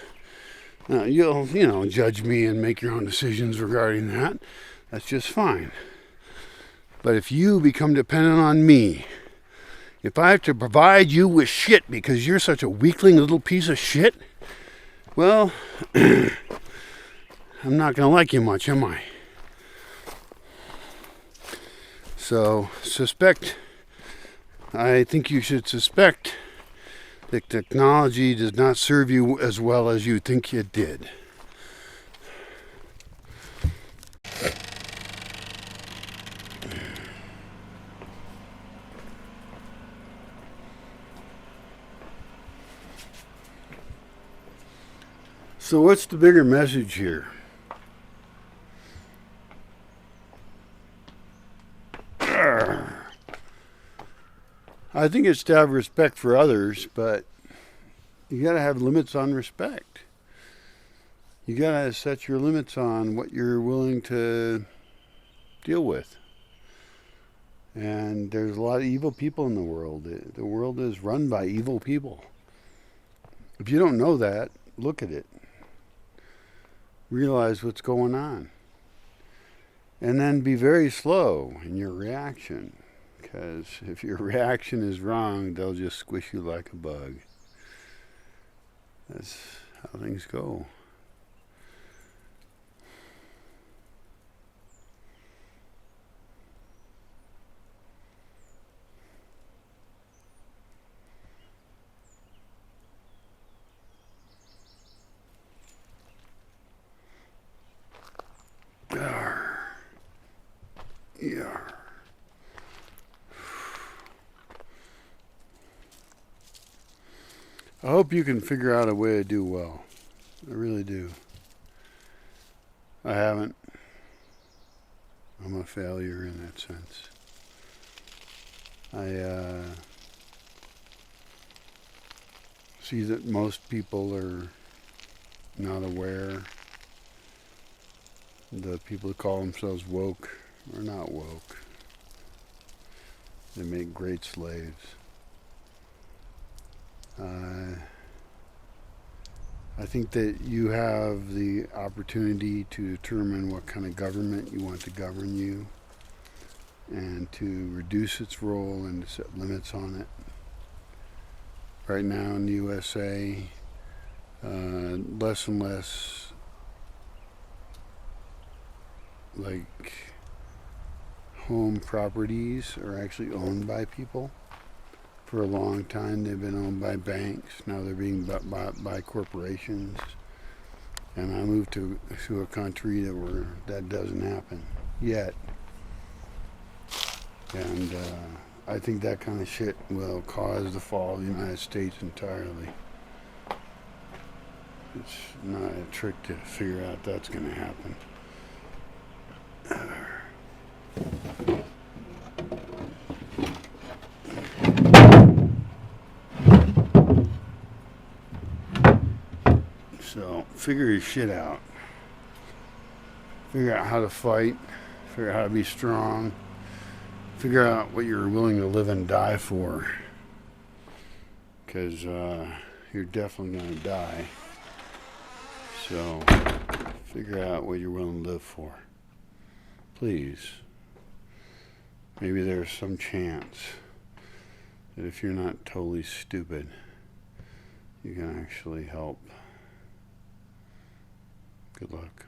Now, you'll, judge me and make your own decisions regarding that. That's just fine. But if you become dependent on me, if I have to provide you with shit because you're such a weakling little piece of shit, well, I'm not going to like you much, am I? So, I think you should suspect that technology does not serve you as well as you think it did. So what's the bigger message here? I think it's to have respect for others, but you got to have limits on respect. You got to set your limits on what you're willing to deal with. And there's a lot of evil people in the world. The world is run by evil people. If you don't know that, look at it. Realize what's going on. And then be very slow in your reaction. Because if your reaction is wrong, they'll just squish you like a bug. That's how things go. Yeah. I hope you can figure out a way to do well. I really do. I haven't. I'm a failure in that sense. I see that most people are not aware. The people who call themselves woke are not woke. They make great slaves. I think that you have the opportunity to determine what kind of government you want to govern you and to reduce its role and to set limits on it. Right now in the USA, less and less like home properties are actually owned by people. For a long time they've been owned by banks. Now they're being bought by corporations. And I moved to a country where that doesn't happen yet. And I think that kind of shit will cause the fall of the United States entirely. It's not a trick to figure out that's going to happen. So, figure your shit out. Figure out how to fight. Figure out how to be strong. Figure out what you're willing to live and die for. Because you're definitely going to die. So, figure out what you're willing to live for. Please. Maybe there's some chance that if you're not totally stupid, you can actually help. Good luck.